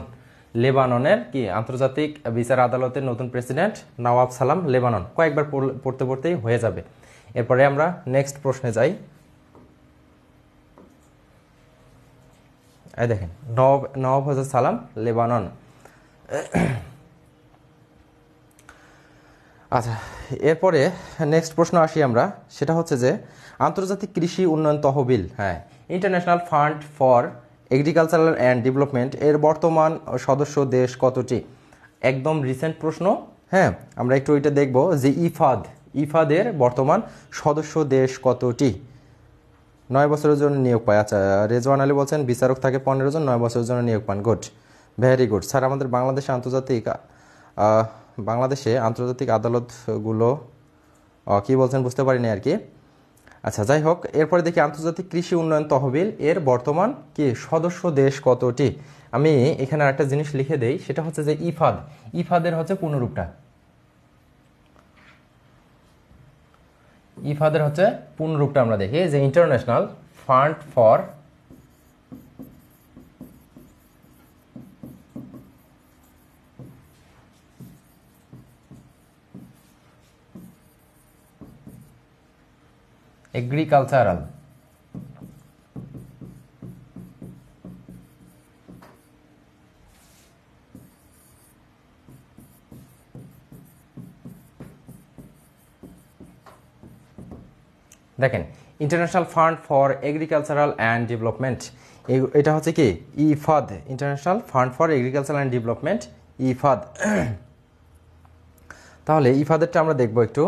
লেবাননের কি আন্তর্জাতিক বিচার আদালতের নতুন প্রেসিডেন্ট নওয়াব সালাম লেবানন। কয়েকবার পড়তে পড়তেই হয়ে যাবে। এরপরে আমরা নেক্সট প্রশ্নে যাই। এই দেখেন, নওয়াব হজরত সালাম লেবানন। আচ্ছা, এরপরে নেক্সট প্রশ্ন আসি আমরা, সেটা হচ্ছে যে আন্তর্জাতিক কৃষি উন্নয়ন তহবিল, হ্যাঁ international fund for agricultural and development, এর বর্তমান সদস্য দেশ কতটি? একদম রিসেন্ট প্রশ্ন, হ্যাঁ আমরা একটু এটা দেখব যে ইফাদের বর্তমান সদস্য দেশ কতটি? 9 বছরের জন্য নিয়োগ পায়। আচ্ছা, রেজওয়ান আলী বলছেন বিচারক থাকে 15 জন, 9 বছরের জন্য নিয়োগ পান। Good, very good sir. আমাদের বাংলাদেশে আন্তর্জাতিক আদালতগুলো কি বলছেন বুঝতে পারিনি আর কি। আচ্ছা, যাই হোক, এরপরে দেখি আন্তর্জাতিক কৃষি উন্নয়ন তহবিল, এর বর্তমান কি সদস্য দেশ কতটি? আমি এখানে একটা জিনিস লিখে দেই, সেটা হচ্ছে যে ইফাদের হচ্ছে পূর্ণরূপটা, ইফাদের হচ্ছে পূর্ণরূপটা আমরা দেখি যে ইন্টারন্যাশনাল ফান্ড ফর এগ্রিকালচারাল দেখেন, international fund for agricultural and development, এটা হচ্ছে কি Ifad, international fund for agricultural and development, Ifad. তাহলে ইফাদেরটা আমরা দেখব একটু।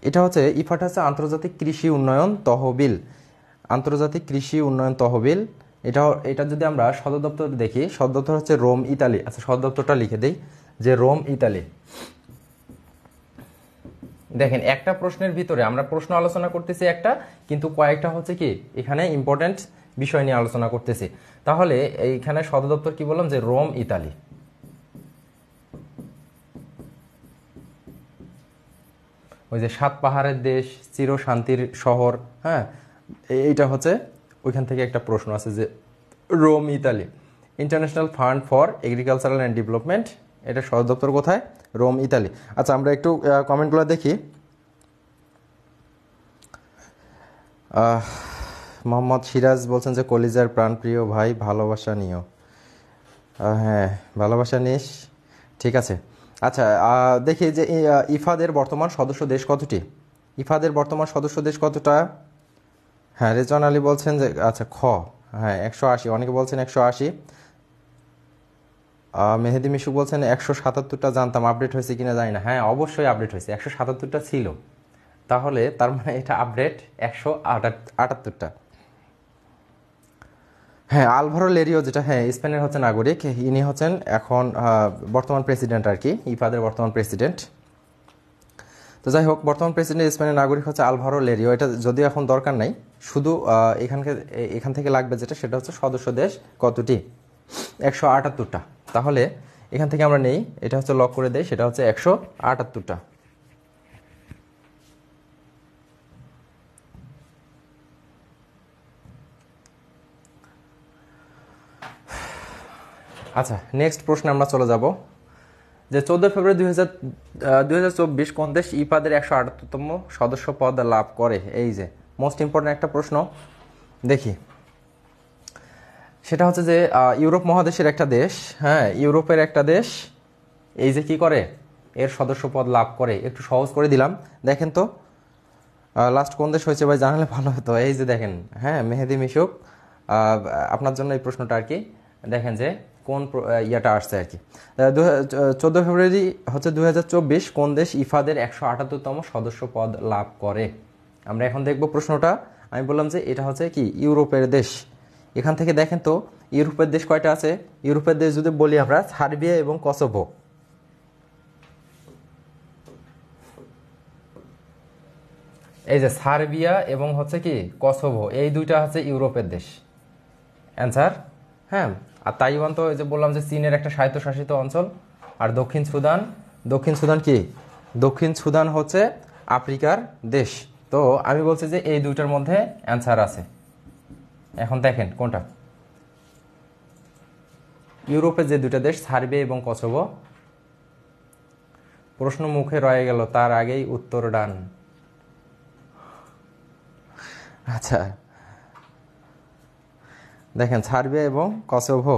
এটা হচ্ছে ইফাদ হচ্ছে আন্তর্জাতিক কৃষি উন্নয়ন তহবিল, আন্তর্জাতিক কৃষি উন্নয়ন তহবিল। এটা যদি আমরা সদর দপ্তর দেখি, সদর দপ্তর হচ্ছে রোম, ইতালি। আচ্ছা, সদর দপ্তরটা লিখে দিই যে রোম, ইতালি। দেখেন, একটা প্রশ্নের ভিতরে আমরা প্রশ্ন আলোচনা করতেছি একটা, কিন্তু কয়েকটা হচ্ছে কি এখানে ইম্পর্টেন্ট বিষয় নিয়ে আলোচনা করতেছি। তাহলে এইখানে সদর দপ্তর কি বললাম যে রোম, ইতালি। ওই যে 7 পাহাড়ের দেশ, চির শান্তির শহর, হ্যাঁ এইটা হচ্ছে ওইখান থেকে একটা প্রশ্ন আছে যে Rome, Italy. International fund for agricultural and development, এটা সদর দপ্তর কোথায়? Rome, Italy. আচ্ছা, আমরা একটু কমেন্টগুলো দেখি। মোহাম্মদ সিরাজ বলছেন যে কলিজার প্রাণপ্রিয় ভাই, ভালোবাসা নিও। হ্যাঁ, ভালোবাসা নিস, ঠিক আছে। আচ্ছা, দেখি যে ইফাদের বর্তমান সদস্য দেশ কতটি? ইফাদের বর্তমান সদস্য দেশ কতটা? হ্যাঁ, রেজওয়ান আলী বলছেন যে আচ্ছা খ, হ্যাঁ 180, অনেকে বলছেন 180। মেহেদি মিশু বলছেন 177টা, জানতাম, আপডেট হয়েছে কিনা জানি না। হ্যাঁ অবশ্যই আপডেট হয়েছে, 177টা ছিল, তাহলে তার মানে এটা আপডেট 178টা। হ্যাঁ, আলভারো লেরিও, যেটা হ্যাঁ স্পেনের হচ্ছে নাগরিক, ইনি হচ্ছেন এখন বর্তমান প্রেসিডেন্ট আর কি, ইফাদের বর্তমান প্রেসিডেন্ট। তো যাই হোক, বর্তমান প্রেসিডেন্ট স্পেনের নাগরিক হচ্ছে আলভারো লেরিও। এটা যদিও এখন দরকার নাই, শুধু এখান থেকে লাগবে যেটা, সেটা হচ্ছে সদস্য দেশ কতটি? 178টা। তাহলে এখান থেকে আমরা নেই, এটা হচ্ছে লক করে দেই, সেটা হচ্ছে 178টা। আচ্ছা, নেক্সট প্রশ্নে আমরা চলে যাব যে 14 ফেব্রুয়ারি 2024 কোন দেশ ইপাদের 178তম সদস্য পদ লাভ করে? এই যে মোস্ট ইম্পর্টেন্ট একটা প্রশ্ন, দেখি। সেটা হচ্ছে যে ইউরোপ মহাদেশের একটা দেশ, হ্যাঁ ইউরোপের একটা দেশ, এই যে কি করে এর সদস্য পদ লাভ করে। একটু সহজ করে দিলাম, দেখেন তো লাস্ট কোন দেশ হয়েছে ভাই, জানালে ভালো হতো। এই যে দেখেন, হ্যাঁ মেহেদি মিশুক, আপনার জন্য এই প্রশ্নটা আর কি। দেখেন যে কোন ইয়াটা আসছে আর কি। 14 ফেব্রুয়ারি হচ্ছে 2024 কোন দেশ ইফাদের 178তম সদস্য পদ লাভ করে? আমরা এখন দেখব প্রশ্নটা। আমি বললাম যে এটা হচ্ছে কি ইউরোপের দেশ। এখান থেকে দেখেন তো ইউরোপের দেশ কয়টা আছে। ইউরোপের দেশ যদি বলি আমরা, সার্বিয়া এবং কসোভো। এই যে সার্বিয়া এবং হচ্ছে কি কসোভো, এই দুইটা হচ্ছে ইউরোপের দেশ, অ্যান্সার। হ্যাঁ, আর তাইওয়ান তো এই যে বললাম যে চীনের একটা স্বায়ত্তশাসিত অঞ্চল। আর দক্ষিণ সুদান, দক্ষিণ সুদান কি? দক্ষিণ সুদান হচ্ছে আফ্রিকার দেশ। তো আমি বলছি যে এই দুইটার মধ্যে অ্যান্সার আছে। এখন দেখেন কোনটা। ইউরোপের যে দুইটা দেশ, সার্বিয়া এবং কসোভো। প্রশ্ন মুখে রয়ে গেল, তার আগেই উত্তর ডান। আচ্ছা, দেখেন সার্বিয়া এবং কসোভো।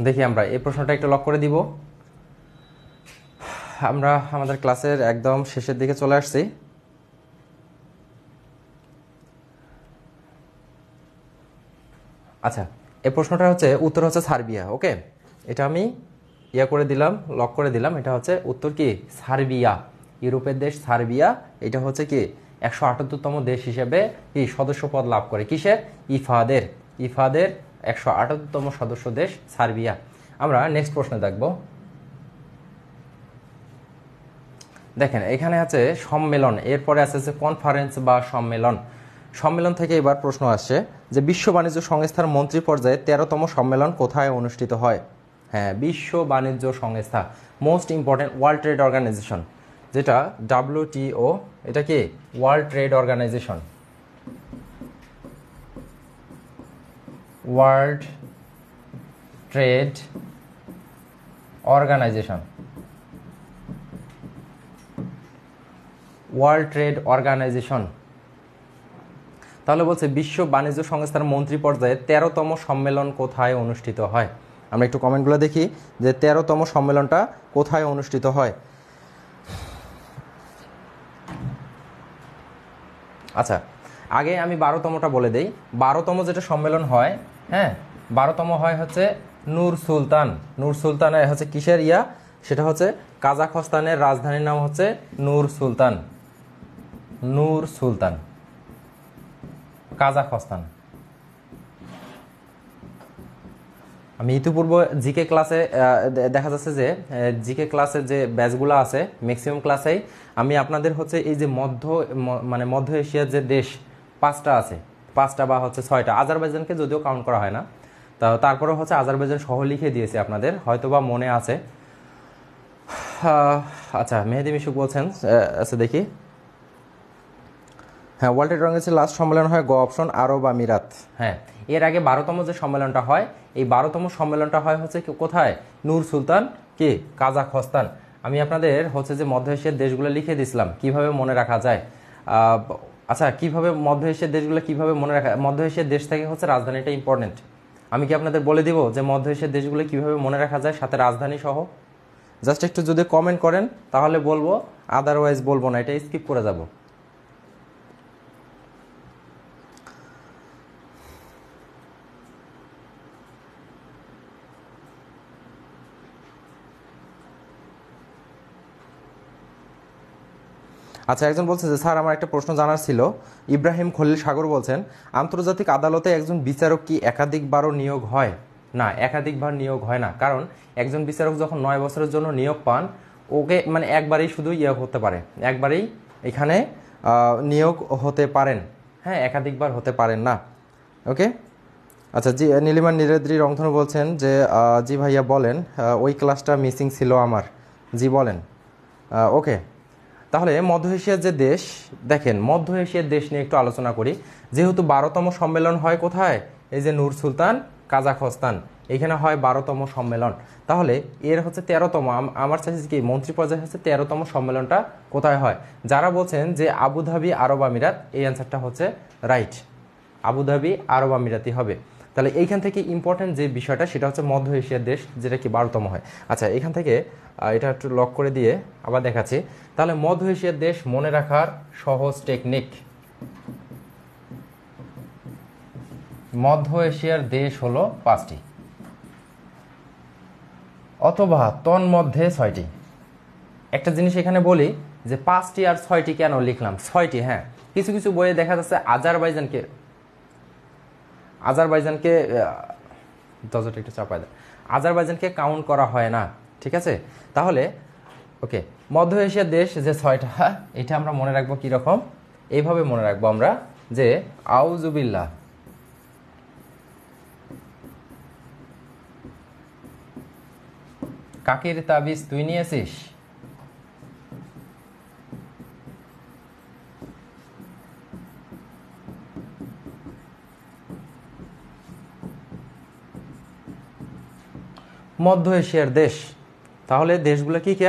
দেখি আমরা এই প্রশ্নটা একটু লক করে দিব। আমরা আমাদের ক্লাসের একদম শেষের দিকে চলে আসছি। আচ্ছা, এই প্রশ্নটা হচ্ছে উত্তর হচ্ছে সার্বিয়া। ওকে, এটা আমি ইয়া করে দিলাম, লক করে দিলাম। এটা হচ্ছে উত্তর কি সার্বিয়া, ইউরোপের দেশ সার্বিয়া। এটা হচ্ছে কি 178তম দেশ হিসেবে কি সদস্য পদ লাভ করে, কিসের? ইফাদের। ইফাদের 178তম সদস্য দেশ সার্বিয়া। আমরা নেক্সট প্রশ্নে দেখব। দেখেন এখানে আছে সম্মেলন, এরপরে আছে যে কনফারেন্স বা সম্মেলন। সম্মেলন থেকে এবার প্রশ্ন আসছে যে বিশ্ব বাণিজ্য সংস্থার মন্ত্রী পর্যায়ে 13তম সম্মেলন কোথায় অনুষ্ঠিত হয়? হ্যাঁ, বিশ্ব বাণিজ্য সংস্থা, most important, world trade organisation, যেটা WTO। এটা কি world trade organisation, world trade organisation, world trade organisation. তাহলে বলছে বিশ্ব বাণিজ্য সংস্থার মন্ত্রী পর্যায়ে 13তম সম্মেলন কোথায় অনুষ্ঠিত হয়? আমরা একটু কমেন্টগুলো দেখি যে 13তম সম্মেলনটা কোথায় অনুষ্ঠিত হয়। আচ্ছা, আগে আমি 12তমটা বলে দেই। 12তম যেটা সম্মেলন হয়, হ্যাঁ 12তম হয় হচ্ছে নূর সুলতান। নূর সুলতানের হচ্ছে কিসের ইয়া, সেটা হচ্ছে কাজাখস্তানের রাজধানীর নাম হচ্ছে নূর সুলতান। নূর সুলতান, কাজাখস্তান। আমি ইতিপূর্ব জিকে ক্লাসে দেখা যাচ্ছে যে জিকে ক্লাসের যে ব্যাচগুলো আছে ম্যাক্সিমাম ক্লাসেই আমি আপনাদের হচ্ছে এই যে মানে মধ্য এশিয়ার যে দেশ 5টা আছে, 5টা বা হচ্ছে 6টা, আজারবাইজানকে যদিও কাউন্ট করা হয় না, তারপরে হচ্ছে আজারবাইজান সহ লিখে দিয়েছে, আপনাদের হয়তোবা মনে আছে। আচ্ছা, মেহেদি মিশুক বলছেন, আচ্ছা দেখি। হ্যাঁ, ওয়ার্ল্ড ট্রেড অর্গানাইজেশনের লাস্ট সম্মেলন হয় গ অপশন আরব আমিরাত। হ্যাঁ, এর আগে 12তম যে সম্মেলনটা হয়, এই 12তম সম্মেলনটা হয় হচ্ছে কোথায়? নূর সুলতান কি কাজাখস্তান। আমি আপনাদের হচ্ছে যে মধ্য এশিয়ার দেশগুলো লিখে দিছিলাম, কিভাবে মনে রাখা যায়। আচ্ছা, কিভাবে মধ্য এশিয়ার দেশগুলো কিভাবে মনে রাখা, মধ্য এশিয়ার দেশ থেকে হচ্ছে রাজধানীটা ইম্পর্টেন্ট। আমি কি আপনাদের বলে দিব যে মধ্য এশিয়ার দেশগুলো কিভাবে মনে রাখা যায় সাথে রাজধানী সহ? জাস্ট একটু যদি কমেন্ট করেন তাহলে বলবো, আদারওয়াইজ বলবো না, এটা স্কিপ করে যাব। আচ্ছা, একজন বলছে যে স্যার আমার একটা প্রশ্ন জানার ছিল। ইব্রাহিম খলিল সাগর বলছেন, আন্তর্জাতিক আদালতে একজন বিচারক কি একাধিকবারও নিয়োগ হয়? না, একাধিকবার নিয়োগ হয় না। কারণ একজন বিচারক যখন 9 বছরের জন্য নিয়োগ পান, ওকে মানে একবারেই শুধু হতে পারে, একবারেই এখানে নিয়োগ হতে পারেন। হ্যাঁ, একাধিকবার হতে পারেন না। ওকে। আচ্ছা জি, নীলিমা নীরেদ্রি রংধনু বলছেন যে জি ভাইয়া বলেন, ওই ক্লাসটা মিসিং ছিল আমার। জি বলেন। ওকে, তাহলে মধ্য এশিয়ার যে দেশ, দেখেন মধ্য এশিয়ার দেশ নিয়ে একটু আলোচনা করি। যেহেতু 12তম সম্মেলন হয় কোথায়, এই যে নূর সুলতান কাজাখস্তান, এখানে হয় 12তম সম্মেলন। তাহলে এর হচ্ছে 13তম, আমার চাইছে কি মন্ত্রী পর্যায়ে হচ্ছে 13তম সম্মেলনটা কোথায় হয়। যারা বলছেন যে আবুধাবি আরব আমিরাত, এই অ্যান্সারটা হচ্ছে রাইট, আবুধাবি আরব আমিরাতই হবে। তাহলে এইখান থেকে ইম্পর্টেন্ট যে বিষয়টা সেটা হচ্ছে মধ্য এশিয়ার দেশ, যেটা কি 12তম হয়। আচ্ছা, এখান থেকে এটা একটু লক করে দিয়ে আবার দেখাচ্ছি। তাহলে মধ্য এশিয়ার দেশ মনে রাখার সহজ টেকনিক, মধ্য এশিয়ার দেশ হলো 5টি অথবা তন্মধ্যে 6টি। একটা জিনিস এখানে বলি যে 5টি আর 6টি কেন লিখলাম, 6টি। হ্যাঁ, কিছু কিছু বইয়ে দেখা যাচ্ছে আজারবাইজানকে দরজাটা একটু চাপায় দেয়, আজারবাইজানকে কাউন্ট করা হয় না। ঠিক আছে, তাহলে ওকে, মধ্য এশিয়ার দেশ যে 6টা, এটা আমরা মনে রাখবো কীরকম, এইভাবে মনে রাখবো আমরা যে আউজুবিল্লাহ, কাকের তাবিজ তুই নিয়েছিস, মধ্য এশিয়ার দেশ। তাহলে দেশগুলো কি কি,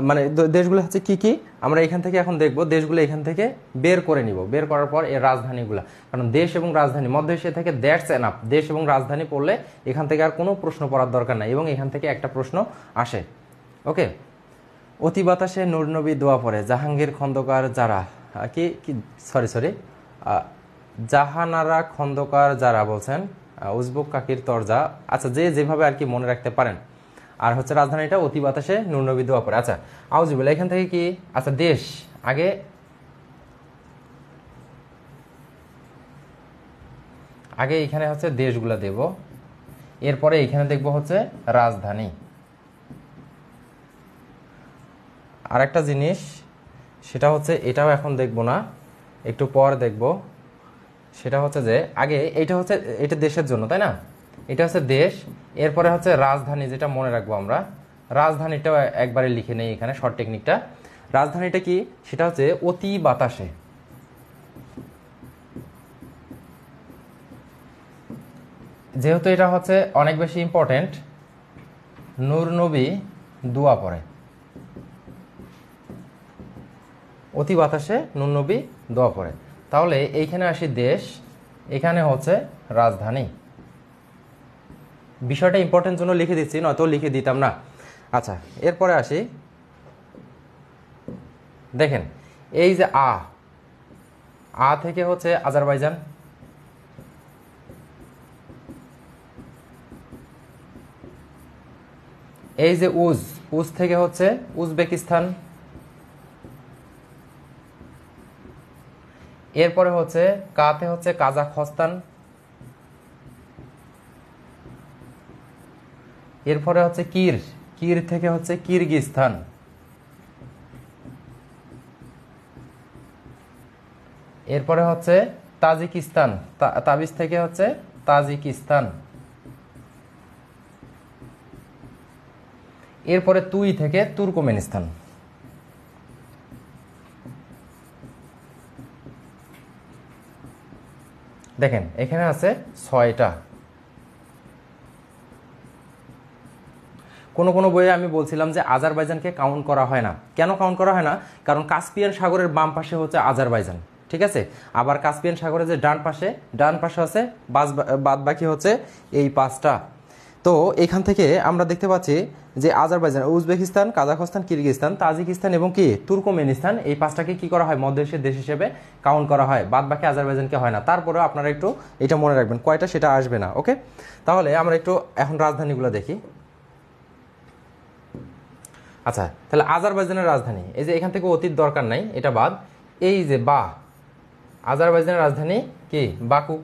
মানে দেশগুলো হচ্ছে কি কি, আমরা এখান থেকে এখন দেখব। দেশগুলো এখান থেকে বের করে নিব, বের করার পর এর রাজধানীগুলো, কারণ দেশ এবং রাজধানী মধ্য এশিয়া থেকে দ্যাটস এনাফ। দেশ এবং রাজধানী পড়লে এখান থেকে আর কোনো প্রশ্ন পড়ার দরকার নাই, এবং এখান থেকে একটা প্রশ্ন আসে। ওকে, অতি বাতাসে নূর নবী দোয়া পড়ে, জাহাঙ্গীর খন্দকার যারা কি কি সরি জাহানারা খন্দকার যারা বলছেন, উজবুক কাকির তরজা। আচ্ছা, যে যেভাবে আর কি মনে রাখতে পারেন। আর হচ্ছে রাজধানীটা অতি বাতাসে নূর নবী দোয়া পড়ে। আচ্ছা, আউজুবিল্লাহ এখান থেকে কি, আচ্ছা দেশ আগে এখানে হচ্ছে দেশগুলা দেব, এরপরে এখানে দেখব হচ্ছে রাজধানী। আর একটা জিনিস সেটা হচ্ছে, এটাও এখন দেখব না, একটু পর দেখব। সেটা হচ্ছে যে আগে এটা দেশের জন্য, তাই না, এটা হচ্ছে দেশ, এরপরে হচ্ছে রাজধানী, যেটা মনে রাখবো আমরা। রাজধানীটাও একবারে লিখে নেই এখানে, শর্ট টেকনিকটা। রাজধানীটা কি, সেটা হচ্ছে অতি বাতাসে। যেহেতু এটা হচ্ছে অনেক বেশি ইম্পর্টেন্ট, নূর নবী দোয়া পড়ে, অতি বাতাসে নূর নবী দোয়া পড়ে। তাহলে এইখানে আসি দেশ, এখানে হচ্ছে রাজধানী। বিষয়টা ইম্পর্টেন্ট জন্য লিখে দিচ্ছি, নয়তো লিখে দিতাম না। আচ্ছা, এরপরে আসি, দেখেন এই যে আ থেকে হচ্ছে আজারবাইজান, এই যে উজ থেকে হচ্ছে উজবেকিস্তান, এরপরে হচ্ছে কাতে হচ্ছে কাজাখস্তান, এরপরে হচ্ছে কির থেকে হচ্ছে কিরগিস্তান, এরপরে হচ্ছে তাজিকিস্তান, তাবিজ থেকে হচ্ছে তাজিকিস্তান, এরপরে তুই থেকে তুর্কমেনিস্তান। দেখেন এখানে আছে 6টা। কোনো কোনো বইয়ে আমি বলছিলাম যে আজারবাইজানকে কাউন্ট করা হয় না। কেন কাউন্ট করা হয় না? কারণ কাস্পিয়ান সাগরের বাম পাশে হচ্ছে আজারবাইজান, ঠিক আছে। আবার কাস্পিয়ান সাগরের যে ডান পাশে আছে বাদ বাকি হচ্ছে এই 5টা। তো এখান থেকে আমরা দেখতে পাচ্ছি যে Azerbaijan, Uzbekistan, Kazakhstan, Kyrgyzstan, Tajikistan এবং কি তুর্কমেনিস্তান, এই 5টাকে কি করা হয়, মধ্য এশিয়ার দেশ হিসেবে কাউন্ট করা হয়, বাদ বাকি আজারবাইজানকে হয় না। তারপরেও আপনারা একটু এটা মনে রাখবেন, কয়টা সেটা আসবে না। ওকে, তাহলে আমরা একটু এখন রাজধানীগুলো দেখি। আচ্ছা, তাহলে আজারবাইজানের রাজধানী, এই যে এখান থেকে অতীত দরকার নাই, এটা বাদ। এই যে আজারবাইজানের রাজধানী কি, বাকু,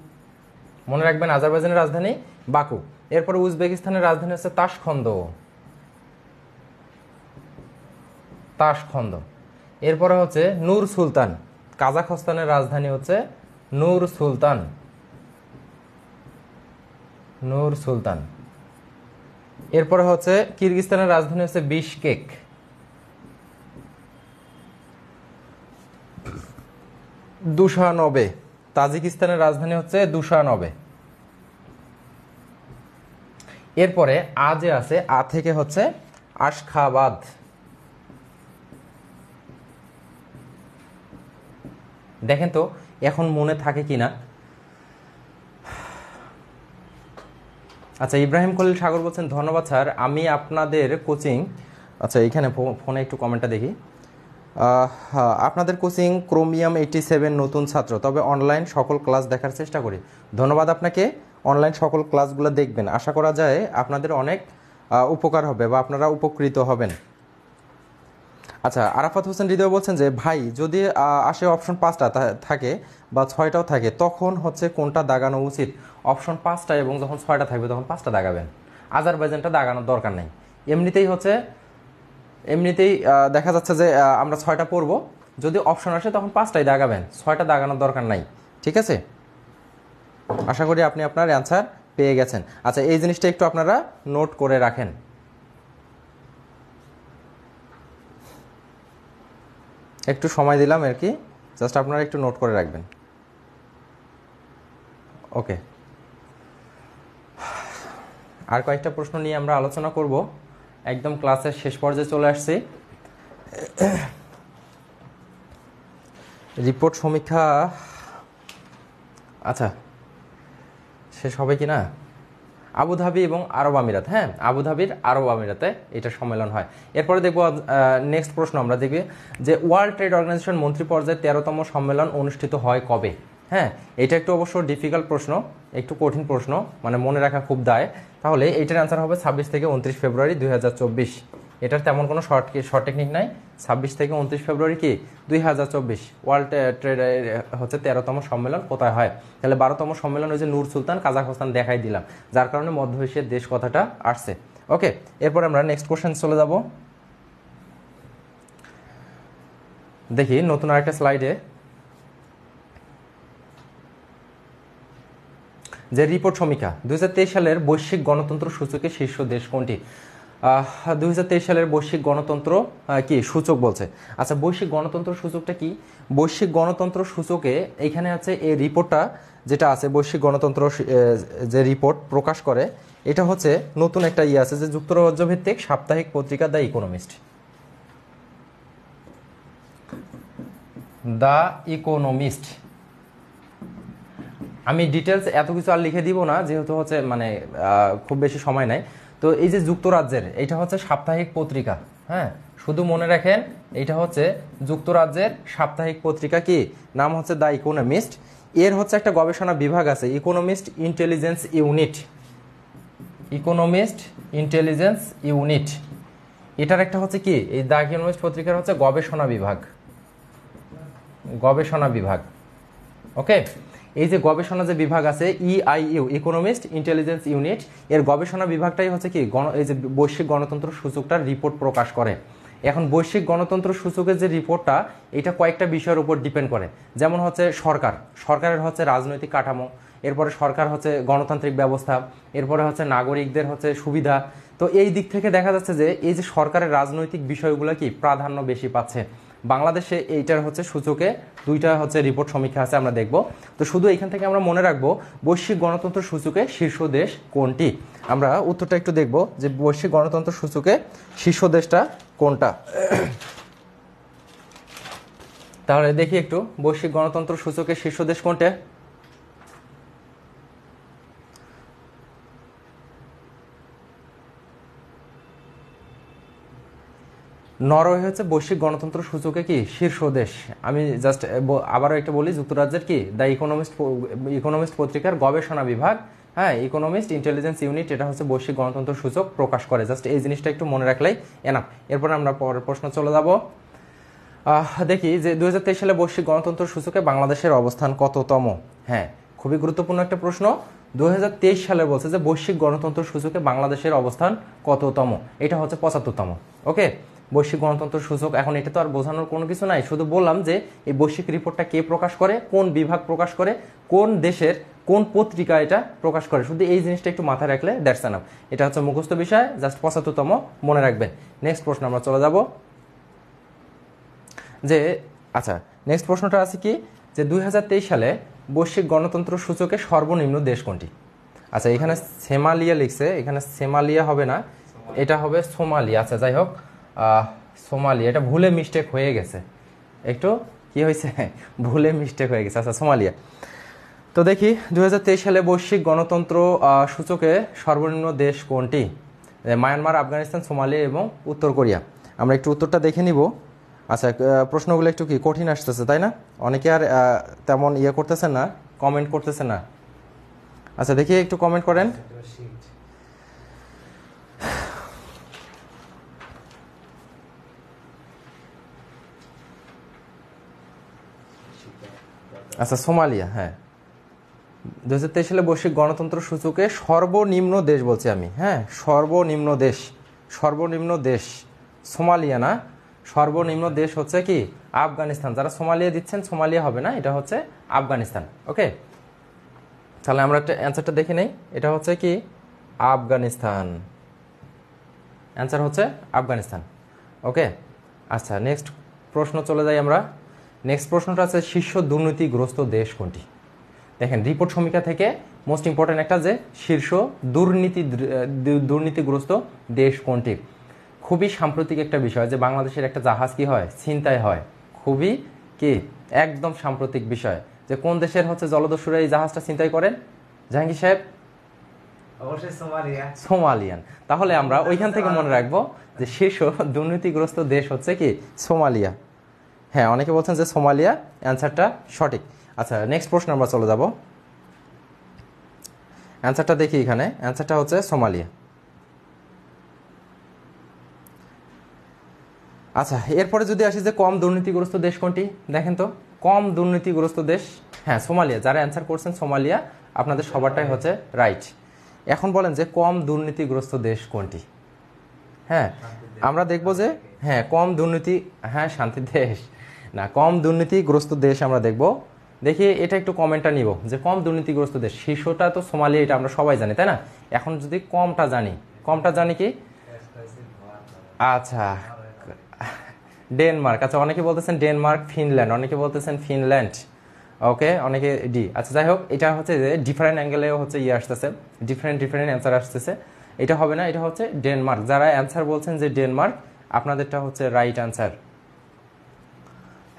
মনে রাখবেন আজারবাইজানের রাজধানী বাকু। এরপরে উজবেকিস্তানের রাজধানী হচ্ছে তাশখন্দ। এরপরে হচ্ছে নূর সুলতান। কাজাখস্তানের রাজধানী হচ্ছে নূর সুলতান। এরপরে হচ্ছে কিরগিজস্তানের রাজধানী হচ্ছে বিশকেক। দুশানবে। তাজিকিস্তানের রাজধানী হচ্ছে দুশানবে। এরপরে যে আছে, থেকে হচ্ছে আশখাবাদ। দেখেন তো এখন মনে থাকে কিনা। আচ্ছা, ইব্রাহিম খলিল সাগর বলছেন ধন্যবাদ স্যার, আমি আপনাদের কোচিং, আচ্ছা এইখানে ফোনে একটু কমেন্টটা দেখি। আপনাদের কোচিং ক্রোমিয়াম 87 নতুন ছাত্র, তবে অনলাইন সকল ক্লাস দেখার চেষ্টা করি। ধন্যবাদ আপনাকে, অনলাইন সকল ক্লাসগুলো দেখবেন, আশা করা যায় আপনাদের অনেক উপকার হবে বা আপনারা উপকৃত হবেন। আচ্ছা, আরাফাত হোসেন হৃদয় বলছেন যে ভাই যদি আসে অপশন 5টা থাকে বা 6টাও থাকে, তখন হচ্ছে কোনটা দাগানো উচিত? অপশন 5টা এবং যখন 6টা থাকবে তখন 5টা দাগাবেন, আজারবাইজানটা দাগানোর দরকার নেই। এমনিতেই দেখা যাচ্ছে যে আমরা 6টা পড়বো, যদি অপশন আসে তখন 5টাই দাগাবেন, 6টা দাগানোর দরকার নাই। ঠিক আছে, আশা করি আপনি আপনার অ্যান্সার পেয়ে গেছেন। আচ্ছা, এই জিনিসটা একটু আপনারা নোট করে রাখেন। একটু সময় দিলাম আর কি, জাস্ট আপনারা একটু নোট করে রাখবেন। ওকে, আর কয়েকটা প্রশ্ন নিয়ে আমরা আলোচনা করব, একদম ক্লাসের শেষ পর্যায়ে চলে আসছি। রিপোর্ট সমীক্ষা, আচ্ছা শেষ হবে কি না? আবুধাবি এবং আরব আমিরাত, হ্যাঁ আবুধাবির আরব আমিরাতে এটা সম্মেলন হয়। এরপরে দেখব নেক্সট প্রশ্ন আমরা দেখব যে ওয়ার্ল্ড ট্রেড অর্গানাইজেশন মন্ত্রী পর্যায়ে 13তম সম্মেলন অনুষ্ঠিত হয় কবে? হ্যাঁ, এটা একটু অবশ্য ডিফিকাল্ট প্রশ্ন, একটু কঠিন প্রশ্ন, মানে মনে রাখা খুব দায়। তাহলে এইটার অ্যান্সার হবে 26 থেকে 29 ফেব্রুয়ারি 2024। এটার তেমন কোনো শর্ট টেকনিক নাই। 26 থেকে 29 ফেব্রুয়ারি কি 2024 ওয়ার্ল্ড ট্রেড হচ্ছে 13তম সম্মেলন কোথায় হয়? তাহলে 12তম সম্মেলন হচ্ছে নূর সুলতান, কাজাখস্তান দেখাই দিলাম, যার কারণে মধ্য এশিয়ার দেশ কথাটা আসছে। ওকে, এরপর আমরা নেক্সট কোশ্চেন চলে যাব। দেখি নতুন আরেকটা স্লাইডে যে রিপোর্ট সমীক্ষা 2023 সালের বৈশ্বিক গণতন্ত্র সূচকে শীর্ষ দেশ কোনটি? 2023 সালের বৈশ্বিক গণতন্ত্র কি সূচক বলছে। আচ্ছা, বৈশ্বিক গণতন্ত্র সূচকটা কি? বৈশ্বিক গণতন্ত্র সূচকে এইখানে আছে এই রিপোর্টটা যেটা আছে, বৈশ্বিক গণতন্ত্র যে রিপোর্ট প্রকাশ করে, এটা হচ্ছে নতুন একটা আছে যে যুক্তরাজ্য ভিত্তিক সাপ্তাহিক পত্রিকা দ্য ইকোনমিস্ট। আমি ডিটেলস এত কিছু আর লিখে দিব না, যেহেতু হচ্ছে মানে খুব বেশি সময় নাই। তো এই যে যুক্তরাজ্যের, এটা হচ্ছে সাপ্তাহিক পত্রিকা, হ্যাঁ শুধু মনে রাখেন এটা হচ্ছে যুক্তরাজ্যের সাপ্তাহিক পত্রিকা, কি নাম হচ্ছে দ্য ইকোনমিস্ট। এর হচ্ছে একটা গবেষণা বিভাগ আছে, ইকোনমিস্ট ইন্টেলিজেন্স ইউনিট। এটার একটা হচ্ছে কি, এই দ্য ইকোনমিস্ট পত্রিকার হচ্ছে গবেষণা বিভাগ। ওকে, এই যে গবেষণা যে বিভাগ আছে EIU, ইকোনমিস্ট ইন্টেলিজেন্স ইউনিট, এর গবেষণা বিভাগটাই হচ্ছে কি এই যে বৈশ্বিক গণতন্ত্র সূচকটার রিপোর্ট প্রকাশ করে। এখন বৈশ্বিক গণতন্ত্র সূচকের যে রিপোর্টটা, এটা কয়েকটা বিষয়ের উপর ডিপেন্ড করে। যেমন হচ্ছে সরকারের হচ্ছে রাজনৈতিক কাঠামো, এরপরে সরকার হচ্ছে গণতান্ত্রিক ব্যবস্থা, এরপরে হচ্ছে নাগরিকদের হচ্ছে সুবিধা। তো এই দিক থেকে দেখা যাচ্ছে যে এই যে সরকারের রাজনৈতিক বিষয়গুলো কি প্রাধান্য বেশি পাচ্ছে। বাংলাদেশে এইটার হচ্ছে সূচকে 2টা হচ্ছে রিপোর্ট সমীক্ষা আছে, আমরা দেখব। তো শুধু এখান থেকে আমরা মনে রাখবো বৈশ্বিক গণতন্ত্র সূচকে শীর্ষ দেশ কোনটি। আমরা উত্তরটা একটু দেখব যে বৈশ্বিক গণতন্ত্র সূচকে শীর্ষ দেশটা কোনটা। তাহলে দেখি একটু বৈশ্বিক গণতন্ত্র সূচকের শীর্ষ দেশ কোনটা? নরওয়ে হচ্ছে বৈশ্বিক গণতন্ত্র সূচকে কি শীর্ষ দেশ। আমি জাস্ট আবারও একটা বলি, যুক্তরাজ্যের কি দ্য ইকোনমিস্ট পত্রিকার গবেষণা বিভাগ, হ্যাঁ, ইকোনমিস্ট ইন্টেলিজেন্স ইউনিট, এটা হচ্ছে বৈশ্বিক গণতন্ত্র সূচক প্রকাশ করে। জাস্ট এই জিনিসটা একটু মনে রাখলেই এনাফ। এরপর আমরা পরের প্রশ্ন চলে যাব। দেখি যে 2023 সালে বৈশ্বিক গণতন্ত্র সূচকে বাংলাদেশের অবস্থান কততম। হ্যাঁ, খুবই গুরুত্বপূর্ণ একটা প্রশ্ন। 2023 সালে বলছে যে বৈশ্বিক গণতন্ত্র সূচকে বাংলাদেশের অবস্থান কততম। এটা হচ্ছে 75তম। ওকে, বৈশ্বিক গণতন্ত্র সূচক। এখন এটা তো আর বোঝানোর কোনো কিছু নাই, শুধু বললাম যে এই বৈশ্বিক রিপোর্টটা কে প্রকাশ করে, কোন বিভাগ প্রকাশ করে, কোন দেশের কোন পত্রিকা এটা প্রকাশ করে। শুধু এই জিনিসটা একটু মাথায় রাখলে দ্যাটস এনাফ। এটা হচ্ছে মুখস্থ বিষয়, জাস্ট 75তম মনে রাখবেন। নেক্সট প্রশ্ন আমরা চলে যাব যে আচ্ছা, নেক্সট প্রশ্নটা আছে কি যে 2023 সালে বৈশ্বিক গণতন্ত্র সূচকে সর্বনিম্ন দেশ কোনটি? আচ্ছা, এখানে সোমালিয়া লিখছে, এখানে সোমালিয়া হবে না, এটা হবে সোমালিয়া। আচ্ছা, যাই হোক, সোমালিয়া, এটা ভুলে মিস্টেক হয়ে গেছে, একটু কি হয়েছে, ভুলে মিস্টেক হয়ে গেছে। আচ্ছা, সোমালিয়া। তো দেখি 2023 সালে বৈশ্বিক গণতন্ত্র সূচকে সর্বনিম্ন দেশ কোনটি? মায়ানমার, আফগানিস্তান, সোমালিয়া এবং উত্তর কোরিয়া। আমরা একটু উত্তরটা দেখে নিব। আচ্ছা, প্রশ্নগুলো একটু কি কঠিন আসতেছে, তাই না? অনেকে আর তেমন ইয়ে করতেছেন না, কমেন্ট করতেছেন না। আচ্ছা, দেখি একটু কমেন্ট করেন। আচ্ছা, সোমালিয়া, হ্যাঁ, 2023 সালে বৈশ্বিক গণতন্ত্র সূচকে সর্বনিম্ন দেশ বলছি আমি। হ্যাঁ, সর্বনিম্ন দেশ সোমালিয়া না, সর্বনিম্ন দেশ হচ্ছে কি আফগানিস্তান। যারা সোমালিয়া দিচ্ছেন, সোমালিয়া হবে না, এটা হচ্ছে আফগানিস্তান। ওকে, তাহলে আমরা একটা অ্যান্সারটা দেখে নেই। এটা হচ্ছে কি আফগানিস্তান, অ্যান্সার হচ্ছে আফগানিস্তান। ওকে, আচ্ছা, নেক্সট প্রশ্ন চলে যাই আমরা। নেক্সট প্রশ্নটা আছে শীর্ষ দুর্নীতিগ্রস্ত দেশ কোনটি? দেখেন, রিপোর্ট সমীক্ষা থেকে মোস্ট ইম্পর্টেন্ট একটা যে শীর্ষ দুর্নীতিগ্রস্ত দেশ কোনটি। খুবই সাম্প্রতিক একটা বিষয় যে বাংলাদেশের একটা জাহাজ কি হয়, ছিনতাই হয়। খুবই কি একদম সাম্প্রতিক বিষয় যে কোন দেশের হচ্ছে জলদস্যুরা এই জাহাজটা ছিনতাই করেন, জাহাঙ্গীর সাহেব? অবশ্যই সোমালিয়ান। তাহলে আমরা ওইখান থেকে মনে রাখবো যে শীর্ষ দুর্নীতিগ্রস্ত দেশ হচ্ছে কি সোমালিয়া। হ্যাঁ, অনেকে বলছেন যে সোমালিয়া, অ্যান্সারটা সঠিক। আচ্ছা, নেক্সট প্রশ্ন আমরা চলে যাব। অ্যান্সারটা দেখি, এখানে অ্যান্সারটা হচ্ছে সোমালিয়া। আচ্ছা, এরপরে যদি আসি যে কম দুর্নীতিগ্রস্ত দেশ কোনটি, দেখেন তো কম দুর্নীতিগ্রস্ত দেশ, হ্যাঁ সোমালিয়া। যারা অ্যান্সার করছেন সোমালিয়া, আপনাদের সবারটাই হচ্ছে রাইট। এখন বলেন যে কম দুর্নীতিগ্রস্ত দেশ কোনটি? হ্যাঁ, আমরা দেখব যে হ্যাঁ কম দুর্নীতি, হ্যাঁ শান্তির দেশ না, কম দুর্নীতিগ্রস্ত দেশ আমরা দেখব। দেখি এটা একটু কমেন্টটা নিব যে কম দুর্নীতিগ্রস্ত দেশ। শীর্ষটা তো সোমালিয়া, এটা আমরা সবাই জানি, তাই না? এখন যদি কমটা জানি কি? আচ্ছা, ডেনমার্ক। আচ্ছা, অনেকে বলতেছেন ডেনমার্ক, ফিনল্যান্ড, অনেকে বলতেছেন ফিনল্যান্ড। ওকে, অনেকে ডি। আচ্ছা, যাই হোক, এটা হচ্ছে যে ডিফারেন্ট অ্যাঙ্গেলে হচ্ছে ইয়ে আসতেছে, ডিফারেন্ট অ্যান্সার আসতেছে। এটা হবে না, এটা হচ্ছে ডেনমার্ক। যারা অ্যান্সার বলছেন যে ডেনমার্ক, আপনাদেরটা হচ্ছে রাইট অ্যান্সার।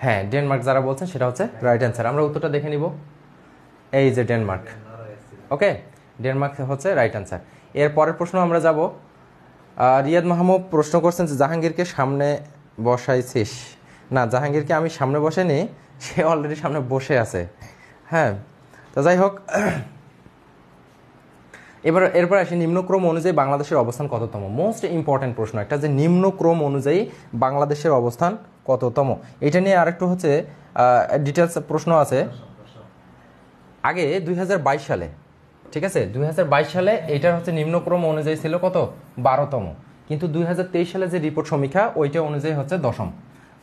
হ্যাঁ, ডেনমার্ক যারা বলছেন সেটা হচ্ছে রাইট অ্যান্সার। আমরা উত্তরটা দেখে নিব। এই যে ডেনমার্ক। ওকে, ডেনমার্ক হচ্ছে রাইট অ্যান্সার। এর পরের প্রশ্ন আমরা যাব। রিয়াদ মাহমুদ প্রশ্ন করছেন যে জাহাঙ্গীরকে সামনে বসাইছিস? না, জাহাঙ্গীরকে আমি সামনে বসাইনি, সে অলরেডি সামনে বসে আছে। হ্যাঁ, তো যাই হোক, এরপর আসি নিম্নক্রম অনুযায়ী বাংলাদেশের অবস্থান কততম। মোস্ট ইম্পর্টেন্ট প্রশ্ন একটা যে নিম্নক্রম অনুযায়ী বাংলাদেশের অবস্থান কততম। এটা নিয়ে আরেকটু হচ্ছে ডিটেলস প্রশ্ন আছে। আগে 2022 সালে, ঠিক আছে, 2022 সালে এটার হচ্ছে নিম্নক্রম অনুযায়ী ছিল কত, 12তম। কিন্তু 2023 সালে যে রিপোর্ট সমীক্ষা, ওইটা অনুযায়ী হচ্ছে 10ম।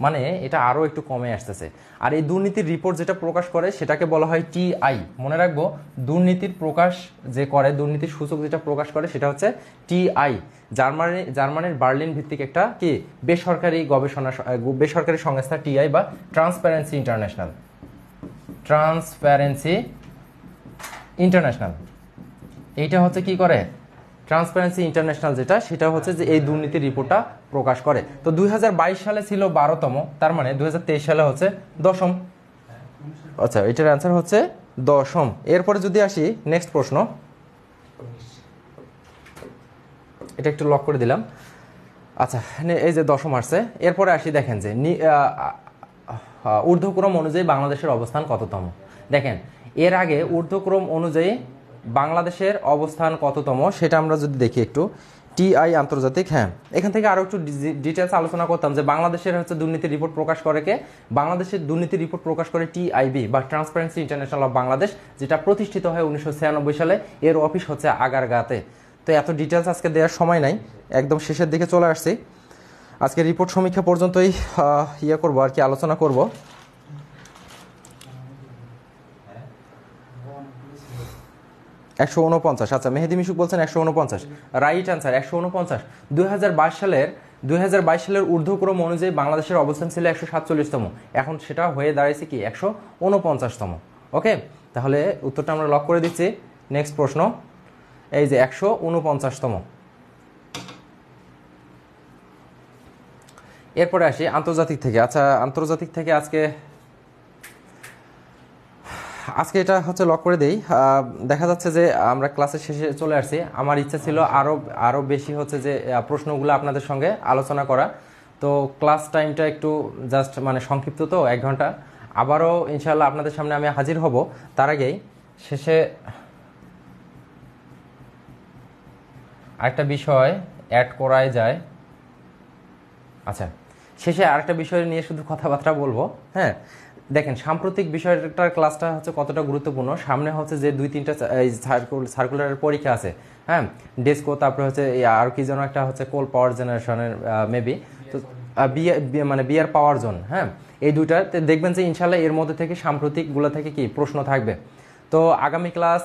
মানে এটা আরও একটু কমে আসতেছে। আর এই দুর্নীতির রিপোর্ট যেটা প্রকাশ করে সেটাকে বলা হয় টিআই। মনে রাখবো, দুর্নীতির প্রকাশ যে করে, দুর্নীতির সূচক যেটা প্রকাশ করে সেটা হচ্ছে টিআই। জার্মানির বার্লিন ভিত্তিক একটা কি বেসরকারি সংস্থা টিআই, বা ট্রান্সপারেন্সি ইন্টারন্যাশনাল। এইটা হচ্ছে কি করে, ট্রান্সপারেন্সি ইন্টারন্যাশনাল যেটা, সেটা হচ্ছে যে এই দুর্নীতির রিপোর্টটা প্রকাশ করে। তো 2022 সালে ছিল 12তম, তার মানে 2023 সালে হচ্ছে 10ম। আচ্ছা, এটার অ্যান্সার হচ্ছে 10ম। এরপরে যদি আসি নেক্সট প্রশ্ন, এটা একটু লক করে দিলাম। আচ্ছা, এই যে 10ম আসছে। এরপরে আসি, দেখেন যে ঊর্ধ্বক্রম অনুযায়ী বাংলাদেশের অবস্থান কততম। দেখেন, এর আগে ঊর্ধ্বক্রম অনুযায়ী বাংলাদেশের অবস্থান কততম সেটা আমরা যদি দেখি একটু, টিআই আন্তর্জাতিক, হ্যাঁ, এখান থেকে আরও একটু ডিটেলস আলোচনা করতাম যে বাংলাদেশের হচ্ছে দুর্নীতি রিপোর্ট প্রকাশ করে কে, বাংলাদেশের দুর্নীতি রিপোর্ট প্রকাশ করে টিআইবি বা ট্রান্সপারেন্সি ইন্টারন্যাশনাল অফ বাংলাদেশ, যেটা প্রতিষ্ঠিত হয় 1996 সালে। এর অফিস হচ্ছে আগারগাঁতে। তো এত ডিটেলস আজকে দেওয়ার সময় নাই, একদম শেষের দিকে চলে আসছি। আজকে রিপোর্ট সমীক্ষা পর্যন্তই করবো আর কি, আলোচনা করব। একশো 49। আচ্ছা, মেহেদি মিশুক বলছেন 149, রাইট অ্যান্সার 149। 2022 সালের ঊর্ধ্বক্রম অনুযায়ী বাংলাদেশের অবস্থান ছিল 147তম, এখন সেটা হয়ে দাঁড়িয়েছে কি 149তম। ওকে, তাহলে উত্তরটা আমরা লক করে দিচ্ছি। নেক্সট প্রশ্ন, এই যে 149তম। এরপরে আসি আন্তর্জাতিক থেকে। আচ্ছা, আন্তর্জাতিক থেকে আজকে এটা হচ্ছে লক করে দেই। দেখা যাচ্ছে যে আমরা ক্লাসের শেষে চলে আসছি। আমার ইচ্ছা ছিল আরও বেশি হচ্ছে যে প্রশ্নগুলো আপনাদের সঙ্গে আলোচনা করা। তো ক্লাস টাইমটা একটু জাস্ট মানে সংক্ষিপ্ত, তো 1 ঘন্টা। আবারও ইনশাআল্লাহ আপনাদের সামনে আমি হাজির হব। তার আগেই শেষে আরেকটা বিষয় অ্যাড করাই যায়। আচ্ছা, শেষে আরেকটা বিষয় নিয়ে শুধু কথাবার্তা বলবো। হ্যাঁ, দেখেন, সাম্প্রতিক বিষয়টার ক্লাসটা হচ্ছে কতটা গুরুত্বপূর্ণ। সামনে হচ্ছে যে 2-3টা সার্কুলারের পরীক্ষা আছে। হ্যাঁ, ডেস্কো, তারপরে হচ্ছে আর কি যেন একটা হচ্ছে কোল পাওয়ার জেনারেশনের মেবি, তো মানে বিয়ার পাওয়ার জোন। হ্যাঁ, এই দুইটাতে দেখবেন যে ইনশাল্লাহ এর মধ্যে থেকে সাম্প্রতিকগুলো থেকে কি প্রশ্ন থাকবে। তো আগামী ক্লাস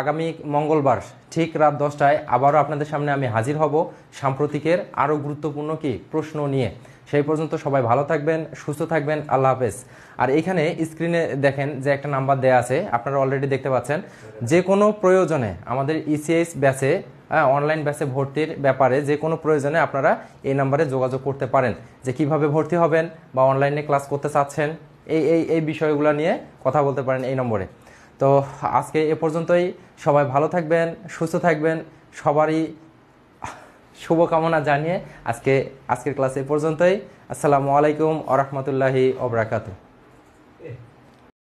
আগামী মঙ্গলবার ঠিক রাত 10টায় আবারও আপনাদের সামনে আমি হাজির হব সাম্প্রতিকের আরও গুরুত্বপূর্ণ কি প্রশ্ন নিয়ে। সেই পর্যন্ত সবাই ভালো থাকবেন, সুস্থ থাকবেন, আল্লাহ হাফেজ। আর এখানে স্ক্রিনে দেখেন যে একটা নাম্বার দেয়া আছে, আপনারা অলরেডি দেখতে পাচ্ছেন। যে কোনো প্রয়োজনে আমাদের ইসিএস ব্যাচে, অনলাইন ব্যাচে ভর্তির ব্যাপারে যে কোনো প্রয়োজনে আপনারা এই নাম্বারে যোগাযোগ করতে পারেন, যে কিভাবে ভর্তি হবেন বা অনলাইনে ক্লাস করতে চাচ্ছেন, এই বিষয়গুলো নিয়ে কথা বলতে পারেন এই নম্বরে। তো আজকে এ পর্যন্তই। সবাই ভালো থাকবেন, সুস্থ থাকবেন, সবারই শুভকামনা জানিয়ে আজকের ক্লাস এ পর্যন্তই। আসসালামু আলাইকুম ওয়া রাহমাতুল্লাহি ওয়া বারাকাতুহু।